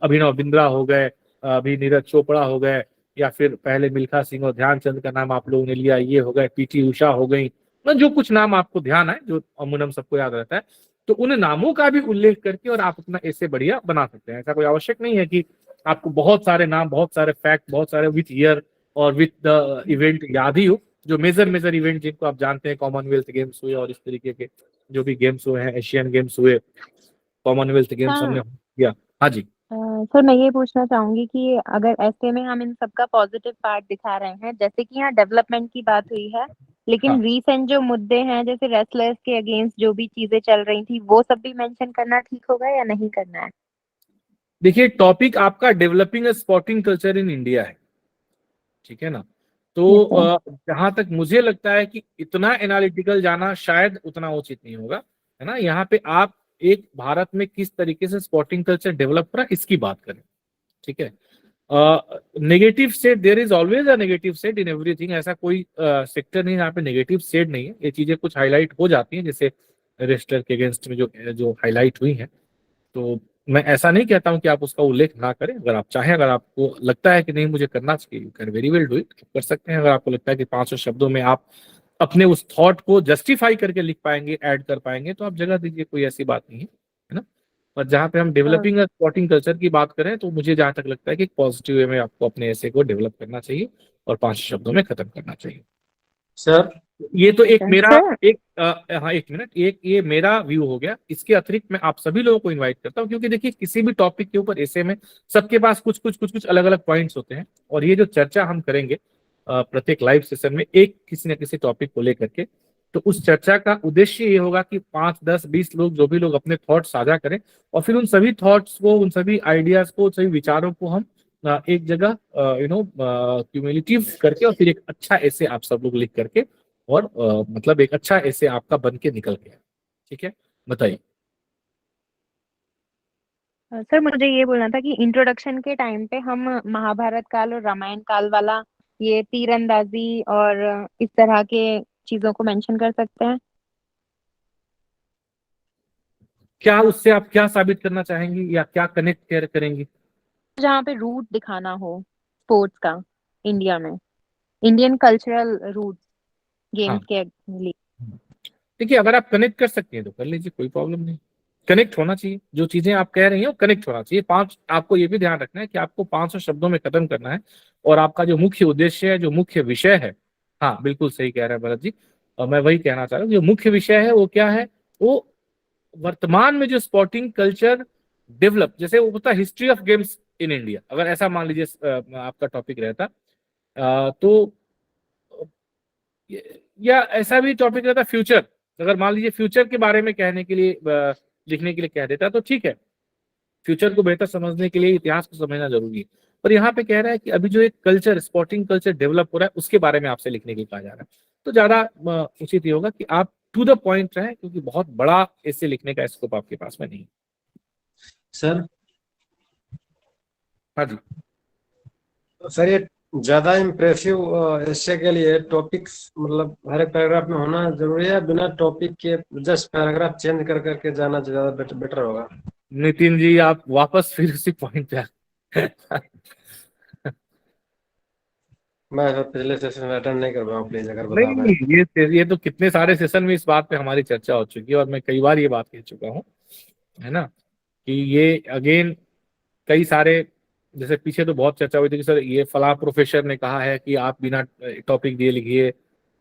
अभिनव बिंद्रा हो गए, अभी नीरज चोपड़ा हो गए, या फिर पहले मिल्खा सिंह और ध्यानचंद का नाम आप लोगों ने लिया, ये हो गए, पीटी उषा हो गई, जो कुछ नाम आपको ध्यान है, जो अमूनम सबको याद रहता है, तो उन नामों का भी उल्लेख करके और आप अपना ऐसे बढ़िया बना सकते हैं। ऐसा कोई आवश्यक नहीं है कि आपको बहुत सारे नाम, बहुत सारे फैक्ट, बहुत सारे विथ ईयर और विथ द इवेंट याद ही हो। जो मेजर इवेंट जिनको आप जानते हैं, कॉमनवेल्थ गेम्स हुए और इस तरीके के जो भी गेम्स हुए हैं, एशियन गेम्स हुए, कॉमनवेल्थ गेम्स हमने किया। हाँ जी
सर, मैं ये पूछना चाहूंगी कि अगर ऐसे में हम इन सबका पॉजिटिव पार्ट दिखा रहे हैं, जैसे कि यहाँ डेवलपमेंट की बात हुई है, लेकिन रीसेंट जो मुद्दे हैं जैसे रेसलर्स के अगेंस्ट जो भी चीजें चल रही थी, वो सब भी मेंशन करना ठीक होगा या नहीं करना है?
देखिए, टॉपिक आपका developing a sporting culture in India है, ठीक है ना। तो जहां तक मुझे लगता है कि इतना एनालिटिकल जाना शायद उतना उचित नहीं होगा, है ना। यहाँ पे आप एक भारत में किस तरीके से स्पोर्टिंग कल्चर डेवलप करा इसकी बात करें, ठीक है। Negative side, there is always a negative side in everything. ऐसा कोई सेक्टर नहीं यहाँ पे नेगेटिव सेड नहीं है। ये चीजें कुछ हाईलाइट हो जाती हैं, जैसे रेस्लर के अगेंस्ट में जो हाईलाइट हुई है, तो मैं ऐसा नहीं कहता हूं कि आप उसका उल्लेख ना करें। अगर आप चाहें, अगर आपको लगता है कि नहीं मुझे करना चाहिए, you can very well do it, कर सकते हैं। अगर आपको लगता है कि 500 शब्दों में आप अपने उस थॉट को जस्टिफाई करके लिख पाएंगे, ऐड कर पाएंगे, तो आप जगह दीजिए, कोई ऐसी बात नहीं है ना। और जहाँ पे हम डेवलपिंग स्पोर्टिंग कल्चर की बात करें, तो मुझे जहां तक लगता है कि पॉजिटिव वे में आपको अपने ऐसे को डेवलप करना चाहिए और 500 शब्दों में खत्म करना चाहिए। सर, ये तो एक मेरा हाँ, एक मिनट, ये मेरा व्यू हो गया। इसके अतिरिक्त मैं आप सभी लोगों को इनवाइट करता हूँ, क्योंकि देखिए किसी भी टॉपिक के ऊपर ऐसे में सबके पास कुछ अलग अलग पॉइंट्स होते हैं, और ये जो चर्चा हम करेंगे प्रत्येक लाइव सेशन में एक किसी न किसी टॉपिक को लेकर के, तो उस चर्चा का उद्देश्य ये होगा कि 5 10 20 लोग, जो भी लोग अपने थॉट्स साझा करें, और फिर उन सभी थॉट्स को, उन सभी आइडियाज को, सभी विचारों को हम एक जगह क्यूमुलेटिव करके और फिर एक अच्छा ऐसे आप सब लोग लिख करके और मतलब एक अच्छा ऐसे आपका बन के निकल गया, ठीक है। बताइए
सर, मुझे ये बोलना था कि इंट्रोडक्शन के टाइम पे हम महाभारत काल और रामायण काल वाला ये तीरंदाजी और इस तरह के चीजों को मेंशन कर सकते हैं।
क्या उससे आप क्या साबित करना चाहेंगी या क्या कनेक्ट करेंगी?
जहाँ पे रूट दिखाना हो स्पोर्ट्स का इंडिया में, इंडियन कल्चरल रूट गेम्स के लिए।
देखिए, अगर आप कनेक्ट कर सकती हैं तो कर लीजिए, कोई प्रॉब्लम नहीं। कनेक्ट होना चाहिए, जो चीजें आप कह रही हैं वो कनेक्ट होना चाहिए। आपको ये भी ध्यान रखना है कि आपको 500 शब्दों में खत्म करना है, और आपका जो मुख्य उद्देश्य है, जो मुख्य विषय है, हाँ बिल्कुल सही कह रहे हैं भरत जी, और मैं वही कहना चाह रहा हूँ, जो मुख्य विषय है वो क्या है, वो वर्तमान में जो स्पोर्टिंग कल्चर डेवलप, जैसे वो होता है history of games in India, अगर ऐसा मान लीजिए आपका टॉपिक रहता, तो या ऐसा भी टॉपिक रहता फ्यूचर, अगर मान लीजिए फ्यूचर के बारे में कहने के लिए लिखने के लिए कह देता तो ठीक है, फ्यूचर को बेहतर समझने के लिए इतिहास को समझना जरूरी है। पर यहाँ पे कह रहा है कि अभी जो एक कल्चर, स्पोर्टिंग कल्चर डेवलप हो रहा है, उसके बारे में आपसे लिखने के लिए कहा जा रहा है, तो ज्यादा उचित ये होगा कि आप टू द पॉइंट रहें, क्योंकि बहुत बड़ा ऐसे लिखने का स्कोप आपके पास में नहीं।
सर
हाँ जी
सर, ये ज्यादा इम्प्रेसिव ऐसे के लिए टॉपिक्स मतलब हर एक पैराग्राफ में होना जरूरी है, बिना टॉपिक के जस्ट पैराग्राफ चेंज कर करके जाना ज्यादा बेटर होगा?
नितिन जी, आप वापस फिर उसी पॉइंट पे
मैं पिछले सेशन में अटेंड नहीं कर रहा हूँ, प्लीज अगर बता
नहीं
दें।
ये तो कितने सारे सेशन में इस बात पे हमारी चर्चा हो चुकी है, और मैं कई बार ये बात कह चुका हूँ, है ना, कि ये अगेन कई सारे, जैसे पीछे तो बहुत चर्चा हुई थी कि सर ये फला प्रोफेसर ने कहा है कि आप बिना टॉपिक दिए लिखिए,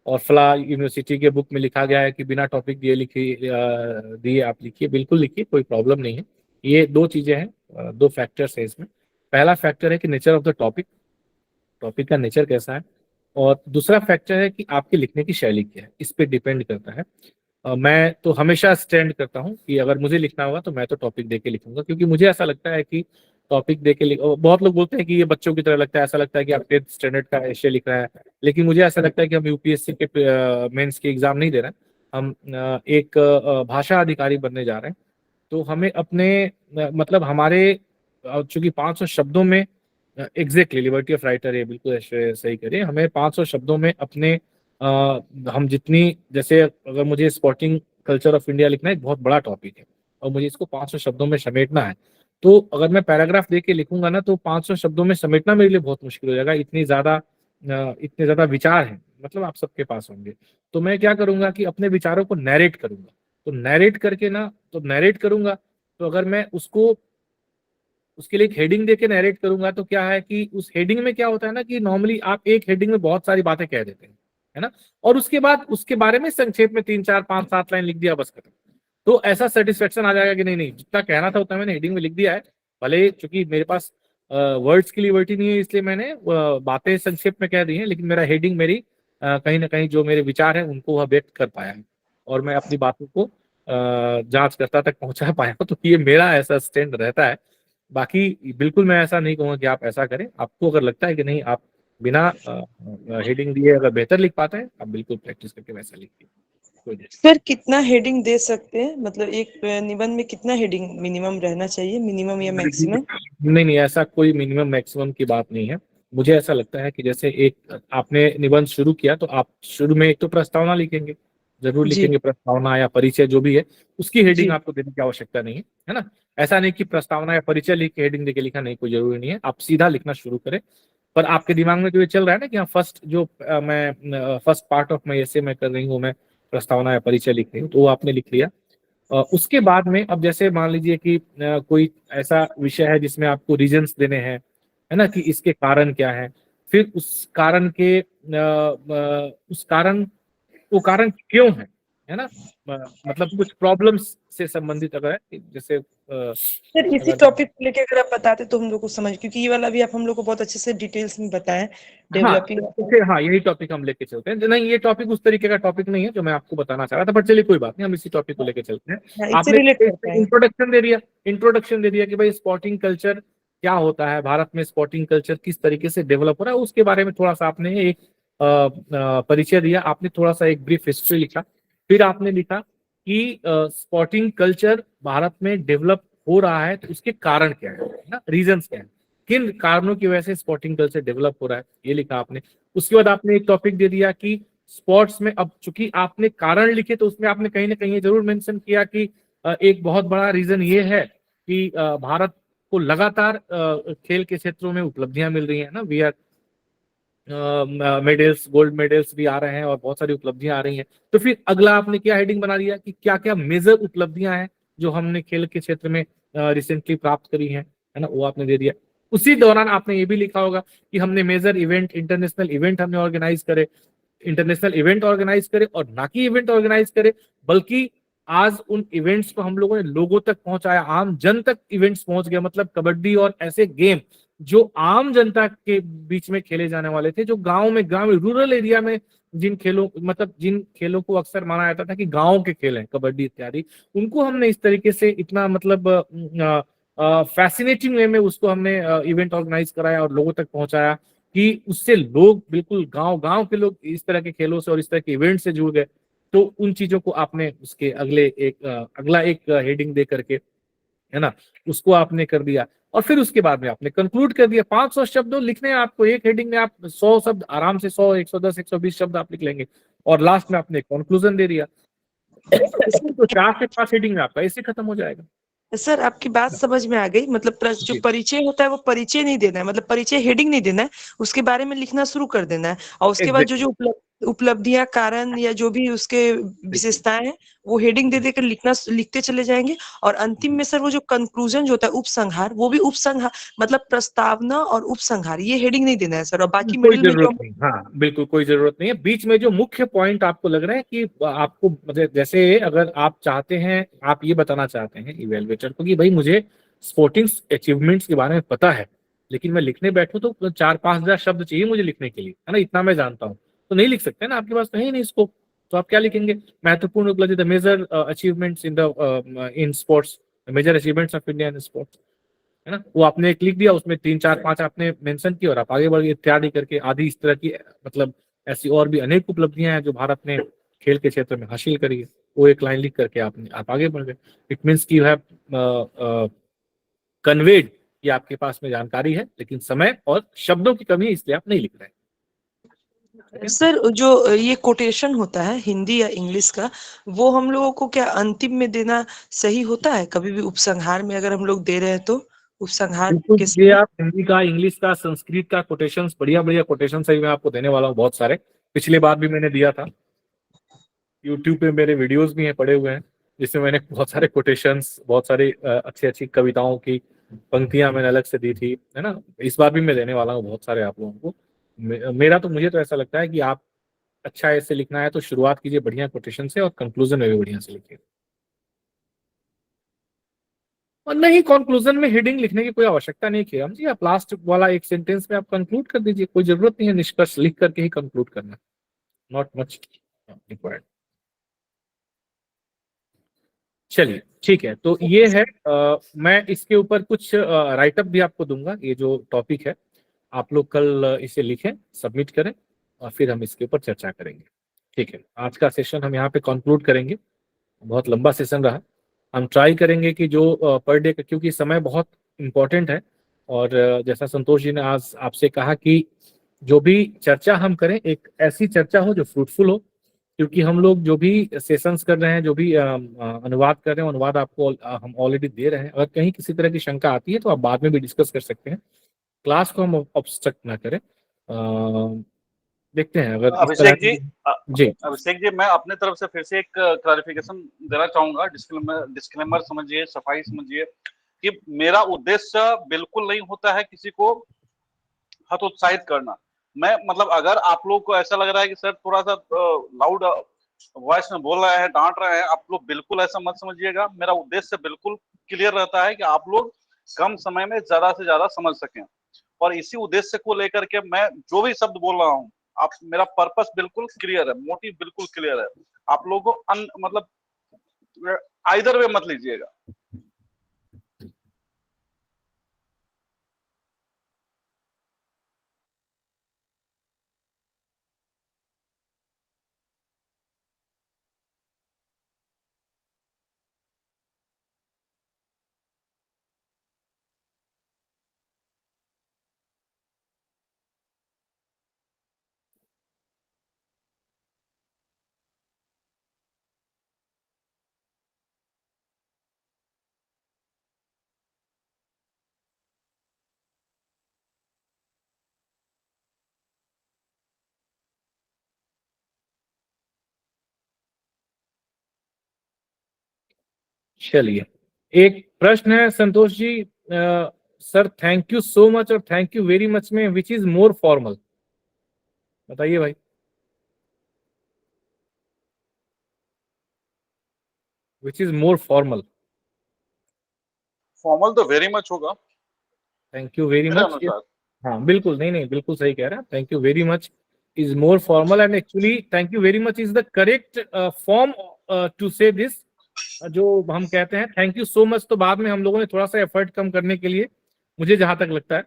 और फला यूनिवर्सिटी के बुक में लिखा गया है कि बिना टॉपिक दिए आप लिखिए। बिल्कुल लिखिए, कोई प्रॉब्लम नहीं है। ये दो चीजें हैं, दो फैक्टर्स है इसमें। पहला फैक्टर है कि nature of the topic, topic का नेचर कैसा है, और दूसरा फैक्टर है कि आपके लिखने की शैली क्या है, इस पे डिपेंड करता है। मैं तो हमेशा स्टैंड करता हूं कि अगर मुझे लिखना होगा तो मैं तो टॉपिक दे के लिखूंगा, क्योंकि मुझे ऐसा लगता है कि टॉपिक दे के बहुत लोग बोलते हैं कि ये बच्चों की तरह लगता है, ऐसा लगता है कि आप 10th स्टैंडर्ड का एशे लिख रहा है, लेकिन मुझे ऐसा लगता है कि हम यूपीएससी के मेंस के एग्जाम नहीं दे रहे हैं, हम एक भाषा अधिकारी बनने जा रहे हैं। तो हमें अपने मतलब हमारे चूंकि 500 शब्दों में एग्जैक्टली लिबर्टी ऑफ राइटर है, बिल्कुल सही करिए, हमें 500 शब्दों में अपने हम जितनी, जैसे अगर मुझे स्पोर्टिंग कल्चर ऑफ इंडिया लिखना है, एक बहुत बड़ा टॉपिक है और मुझे इसको 500 शब्दों में समेटना है, तो अगर मैं पैराग्राफ दे के लिखूंगा ना, तो 500 शब्दों में समेटना मेरे लिए बहुत मुश्किल हो जाएगा। इतने ज्यादा विचार हैं, मतलब आप सबके पास होंगे। तो मैं क्या करूंगा कि अपने विचारों को नैरेट करूंगा, तो नैरेट करके ना, तो नैरेट करूंगा, तो अगर मैं उसको उसके लिए एक हेडिंग देके नैरेट करूंगा, तो क्या है कि उस हेडिंग में क्या होता है ना, कि नॉर्मली आप एक हेडिंग में बहुत सारी बातें कह देते हैं, है ना, और उसके बाद उसके बारे में संक्षेप में 3 4 5 7 लाइन लिख दिया, बस खत्म। तो ऐसा सेटिस्फेक्शन आ जाएगा कि नहीं जितना कहना था उतना मैंने हेडिंग में लिख दिया है, भले चूंकि मेरे पास वर्ड्स की लिबर्टी नहीं है, इसलिए मैंने बातें संक्षेप में कह दी हैं, लेकिन मेरा हेडिंग मेरी कहीं ना कहीं जो मेरे विचार हैं उनको वह व्यक्त कर पाया है, और मैं अपनी बातों को जांचकर्ता तक पहुंचा पाया हूं। तो ये मेरा ऐसा स्टैंड रहता है। बाकी बिल्कुल मैं ऐसा नहीं कहूँगा कि आप ऐसा करें, आपको अगर लगता है कि नहीं आप बिना हेडिंग दिए अगर बेहतर लिख पाते हैं, आप बिल्कुल प्रैक्टिस करके वैसा लिखिए।
सर कितना हेडिंग दे सकते हैं, मतलब एक निबंध में कितना हेडिंग मिनिमम रहना चाहिए, मिनिमम या मैक्सिमम?
नहीं, ऐसा कोई मिनिमम मैक्सिमम की बात नहीं है। मुझे ऐसा लगता है कि जैसे एक आपने निबंध शुरू किया, तो आप शुरू में एक तो प्रस्तावना लिखेंगे, जरूर लिखेंगे, प्रस्तावना या परिचय जो भी है, उसकी हेडिंग आपको देने की आवश्यकता नहीं है ना। ऐसा नहीं कि प्रस्तावना या परिचय लिख के हेडिंग देके लिखा, नहीं, कोई जरूरी नहीं है, आप सीधा लिखना शुरू करें। पर आपके दिमाग में जो ये चल रहा है ना कि हाँ फर्स्ट पार्ट ऑफ माई एसे मैं कर रही हूँ, मैं प्रस्तावना या परिचय लिख रही हूँ, तो वो आपने लिख लिया। उसके बाद में अब जैसे मान लीजिए कि कोई ऐसा विषय है जिसमें आपको रीजंस देने हैं, है ना, कि इसके कारण क्या है, फिर उस कारण के वो कारण क्यों है ना, मतलब कुछ प्रॉब्लम्स से संबंधित अगर है, जैसे
सर इसी टॉपिक को लेके अगर आप बताते तो हम लोग को समझ, क्योंकि ये वाला भी आप हम लोग को बहुत अच्छे से डिटेल्स में बताएं, डेवलपिंग।
हाँ यही टॉपिक हम लेके चलते हैं। नहीं, ये टॉपिक उस तरीके का टॉपिक नहीं है जो मैं आपको बताना चाह रहा था, पर चलिए कोई बात नहीं, हम इसी टॉपिक को लेके चलते हैं। आपने इंट्रोडक्शन दे दिया कि भाई स्पोर्टिंग कल्चर क्या होता है, भारत में स्पोर्टिंग कल्चर किस तरीके से डेवलप हो रहा है, उसके बारे में थोड़ा सा आपने एक परिचय दिया, आपने थोड़ा सा एक ब्रीफ हिस्ट्री लिखा, फिर आपने लिखा कि स्पोर्टिंग कल्चर भारत में डेवलप हो रहा है तो उसके कारण क्या है ना, रीजंस क्या है, किन कारणों की वजह से स्पोर्टिंग कल्चर डेवलप हो रहा है, ये लिखा आपने। उसके बाद आपने एक टॉपिक दे दिया कि स्पोर्ट्स में, अब चूंकि आपने कारण लिखे तो उसमें आपने कहीं ना कहीं जरूर मेंशन किया कि एक बहुत बड़ा रीजन ये है कि भारत को लगातार खेल के क्षेत्रों में उपलब्धियां मिल रही हैं ना। We are medals, gold medals भी आ रहे हैं और बहुत सारी उपलब्धियां आ रही हैं। तो फिर अगला आपने क्या हेडिंग बना दिया कि क्या क्या मेजर उपलब्धियां हैं जो हमने खेल के क्षेत्र में रिसेंटली प्राप्त करी हैं, है ना, वो आपने दे दिया। उसी दौरान आपने ये भी लिखा होगा कि हमने मेजर इवेंट, इंटरनेशनल इवेंट हमने ऑर्गेनाइज करे, इंटरनेशनल इवेंट ऑर्गेनाइज करे, और ना कि इवेंट ऑर्गेनाइज करे बल्कि आज उन इवेंट्स को हम लोगों ने लोगों तक पहुंचाया, आम जन तक इवेंट्स पहुंच गया। मतलब कबड्डी और ऐसे गेम जो आम जनता के बीच में खेले जाने वाले थे, जो गांव में, रूरल एरिया में जिन खेलों, मतलब जिन खेलों को अक्सर माना जाता था कि गांव के खेल हैं, कबड्डी इत्यादि, उनको हमने इस तरीके से इतना मतलब फैसिनेटिंग वे में उसको हमने इवेंट ऑर्गेनाइज कराया और लोगों तक पहुंचाया कि उससे लोग, बिल्कुल गांव गांव के लोग इस तरह के खेलों से और इस तरह के इवेंट से जुड़ गए। तो उन चीजों को आपने उसके अगला एक हेडिंग दे करके, है ना, उसको आपने कर दिया। और फिर उसके बाद में आपने कंक्लूड कर दिया। 500 शब्द लिखने हैं आपको, एक हेडिंग में आप 100 शब्द आराम से, 100, 110, 120 शब्द आप लिख लेंगे, और लास्ट में आपने कंक्लूजन दे दिया। तो 4 से 5 हेडिंग में आपका ऐसे खत्म हो जाएगा।
सर आपकी बात समझ में आ गई। मतलब जो परिचय होता है वो परिचय नहीं देना है, मतलब परिचय हेडिंग नहीं देना है, उसके बारे में लिखना शुरू कर देना है। और उसके बाद जो उपलब्धियां, कारण या जो भी उसके विशेषताएं हैं वो हेडिंग दे देकर लिखते चले जाएंगे। और अंतिम में सर वो जो कंक्लूजन जो होता है, उपसंहार, वो भी उपसंहार मतलब प्रस्तावना और उपसंहार, ये हेडिंग नहीं देना है सर। और बाकी
कोई
मिडिल में जो
जरूरत नहीं, हाँ बिल्कुल कोई जरूरत नहीं है। बीच में जो मुख्य पॉइंट आपको लग रहा है कि आपको, मतलब जैसे अगर आप चाहते हैं, आप ये बताना चाहते हैं इवेलुएटर को कि भाई मुझे स्पोर्टिंग अचीवमेंट्स के बारे में पता है, लेकिन मैं लिखने बैठूं तो 4-5 हजार शब्द चाहिए मुझे लिखने के लिए, है ना, इतना मैं जानता हूँ, तो नहीं लिख सकते ना, आपके पास तो है ही नहीं इसको। तो आप क्या लिखेंगे? महत्वपूर्ण उपलब्धि, the major achievements in sports, major achievements of India in sports, है ना, वो आपने एक लिख दिया, उसमें 3-4-5 आपने मेंशन किया और आप आगे बढ़ गए इत्यादि करके। आदि इस तरह की, मतलब ऐसी और भी अनेक उपलब्धियां हैं जो भारत ने खेल के क्षेत्र में हासिल करी है, वो एक लाइन लिख करके आप आगे बढ़ गए। इट मीन्स की यू हैव कन्वेड, ये आपके पास में जानकारी है, लेकिन समय और शब्दों की कमी है, इसलिए आप नहीं लिख रहे हैं।
सर जो ये कोटेशन होता है हिंदी या इंग्लिश का, वो हम लोगों को क्या अंतिम में देना सही होता है? कभी भी उपसंहार में अगर हम लोग दे रहे हैं तो उपसंहार
बिल्कुल,
के
ये
समय।
आप हिंदी का, इंग्लिश का, संस्कृत का कोटेशंस, बढ़िया बढ़िया कोटेशन सही मैं आपको देने वाला हूँ बहुत सारे। पिछली बार भी मैंने दिया था, यूट्यूब पे मेरे वीडियोस भी हैं पड़े हुए हैं, जिसमें मैंने बहुत सारे कोटेशंस, बहुत सारी अच्छी अच्छी कविताओं की पंक्तियां मैंने अलग से दी थी, है ना। इस बार भी मैं देने वाला हूँ बहुत सारे आप लोगों को। मेरा तो, मुझे तो ऐसा लगता है कि आप अच्छा ऐसे लिखना है तो शुरुआत कीजिए बढ़िया कोटेशन से और कंक्लूजन में भी बढ़िया से लिखिए। और नहीं, कंक्लूजन में हेडिंग लिखने की कोई आवश्यकता नहीं है हम जी, आप लास्ट वाला एक सेंटेंस में आप कंक्लूड कर दीजिए, कोई जरूरत नहीं है निष्कर्ष लिख करके ही कंक्लूड करना, नॉट मच रिक्वायर्ड। चलिए ठीक है, तो ये है मैं इसके ऊपर कुछ राइटअप भी आपको दूंगा। ये जो टॉपिक है आप लोग कल इसे लिखें, सबमिट करें, और फिर हम इसके ऊपर चर्चा करेंगे। ठीक है, आज का सेशन हम यहाँ पे कंक्लूड करेंगे। बहुत लंबा सेशन रहा। हम ट्राई करेंगे कि जो पर डे का, क्योंकि समय बहुत इम्पोर्टेंट है, और जैसा संतोष जी ने आज आपसे कहा कि जो भी चर्चा हम करें, एक ऐसी चर्चा हो जो फ्रूटफुल हो, क्योंकि हम लोग जो भी सेशंस कर रहे हैं, जो भी अनुवाद कर रहे हैं, अनुवाद आपको हम ऑलरेडी दे रहे हैं। अगर कहीं किसी तरह की शंका आती है तो आप बाद में भी डिस्कस कर सकते हैं, क्लास को हम ऑब्स्ट्रक्ट ना करें। देखते हैं अगर इस तरह
अभिषेक जी,
जी
अभिषेक जी, मैं अपने तरफ से फिर से एक क्लैरिफिकेशन देना चाहूंगा। डिस्क्लेमर समझिए, सफाई समझिए कि मेरा उद्देश्य बिल्कुल नहीं होता है किसी को हतोत्साहित करना। मैं मतलब अगर आप लोग को ऐसा लग रहा है कि सर थोड़ा सा लाउड वॉइस में बोल रहे हैं, डांट रहे हैं, आप लोग बिल्कुल ऐसा मत समझिएगा। मेरा उद्देश्य बिल्कुल क्लियर रहता है कि आप लोग कम समय में ज्यादा से ज्यादा समझ सकें, और इसी उद्देश्य को लेकर के मैं जो भी शब्द बोल रहा हूँ, आप, मेरा पर्पस बिल्कुल क्लियर है, मोटिव बिल्कुल क्लियर है। आप लोगों को मतलब आइदर वे मत लीजिएगा।
चलिए, एक प्रश्न है Santosh ji, sir thank you so much और थैंक यू वेरी मच में विच इज मोर फॉर्मल, बताइए भाई। Which is more formal?
Formal तो वेरी मच होगा।
थैंक यू वेरी
मेरे
मच।
अनुसार।
हाँ बिल्कुल, नहीं बिल्कुल सही कह रहा है। Thank you very much is more formal and actually thank you very much is the correct form to say this। जो हम कहते हैं थैंक यू सो मच तो बाद में हम लोगों ने थोड़ा सा एफर्ट कम करने के लिए, मुझे जहां तक लगता है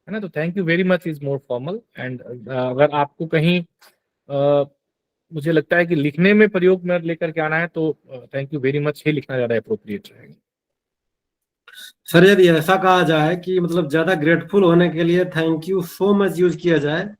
ना, तो thank you very much is more formal. And अगर आपको कहीं मुझे लगता है कि लिखने में प्रयोग में लेकर के आना है तो थैंक यू वेरी मच ही लिखना ज्यादा अप्रोप्रिएट रहेगा।
सर यदि ऐसा कहा जाए कि मतलब ज्यादा ग्रेटफुल होने के लिए thank you so much use किया जाए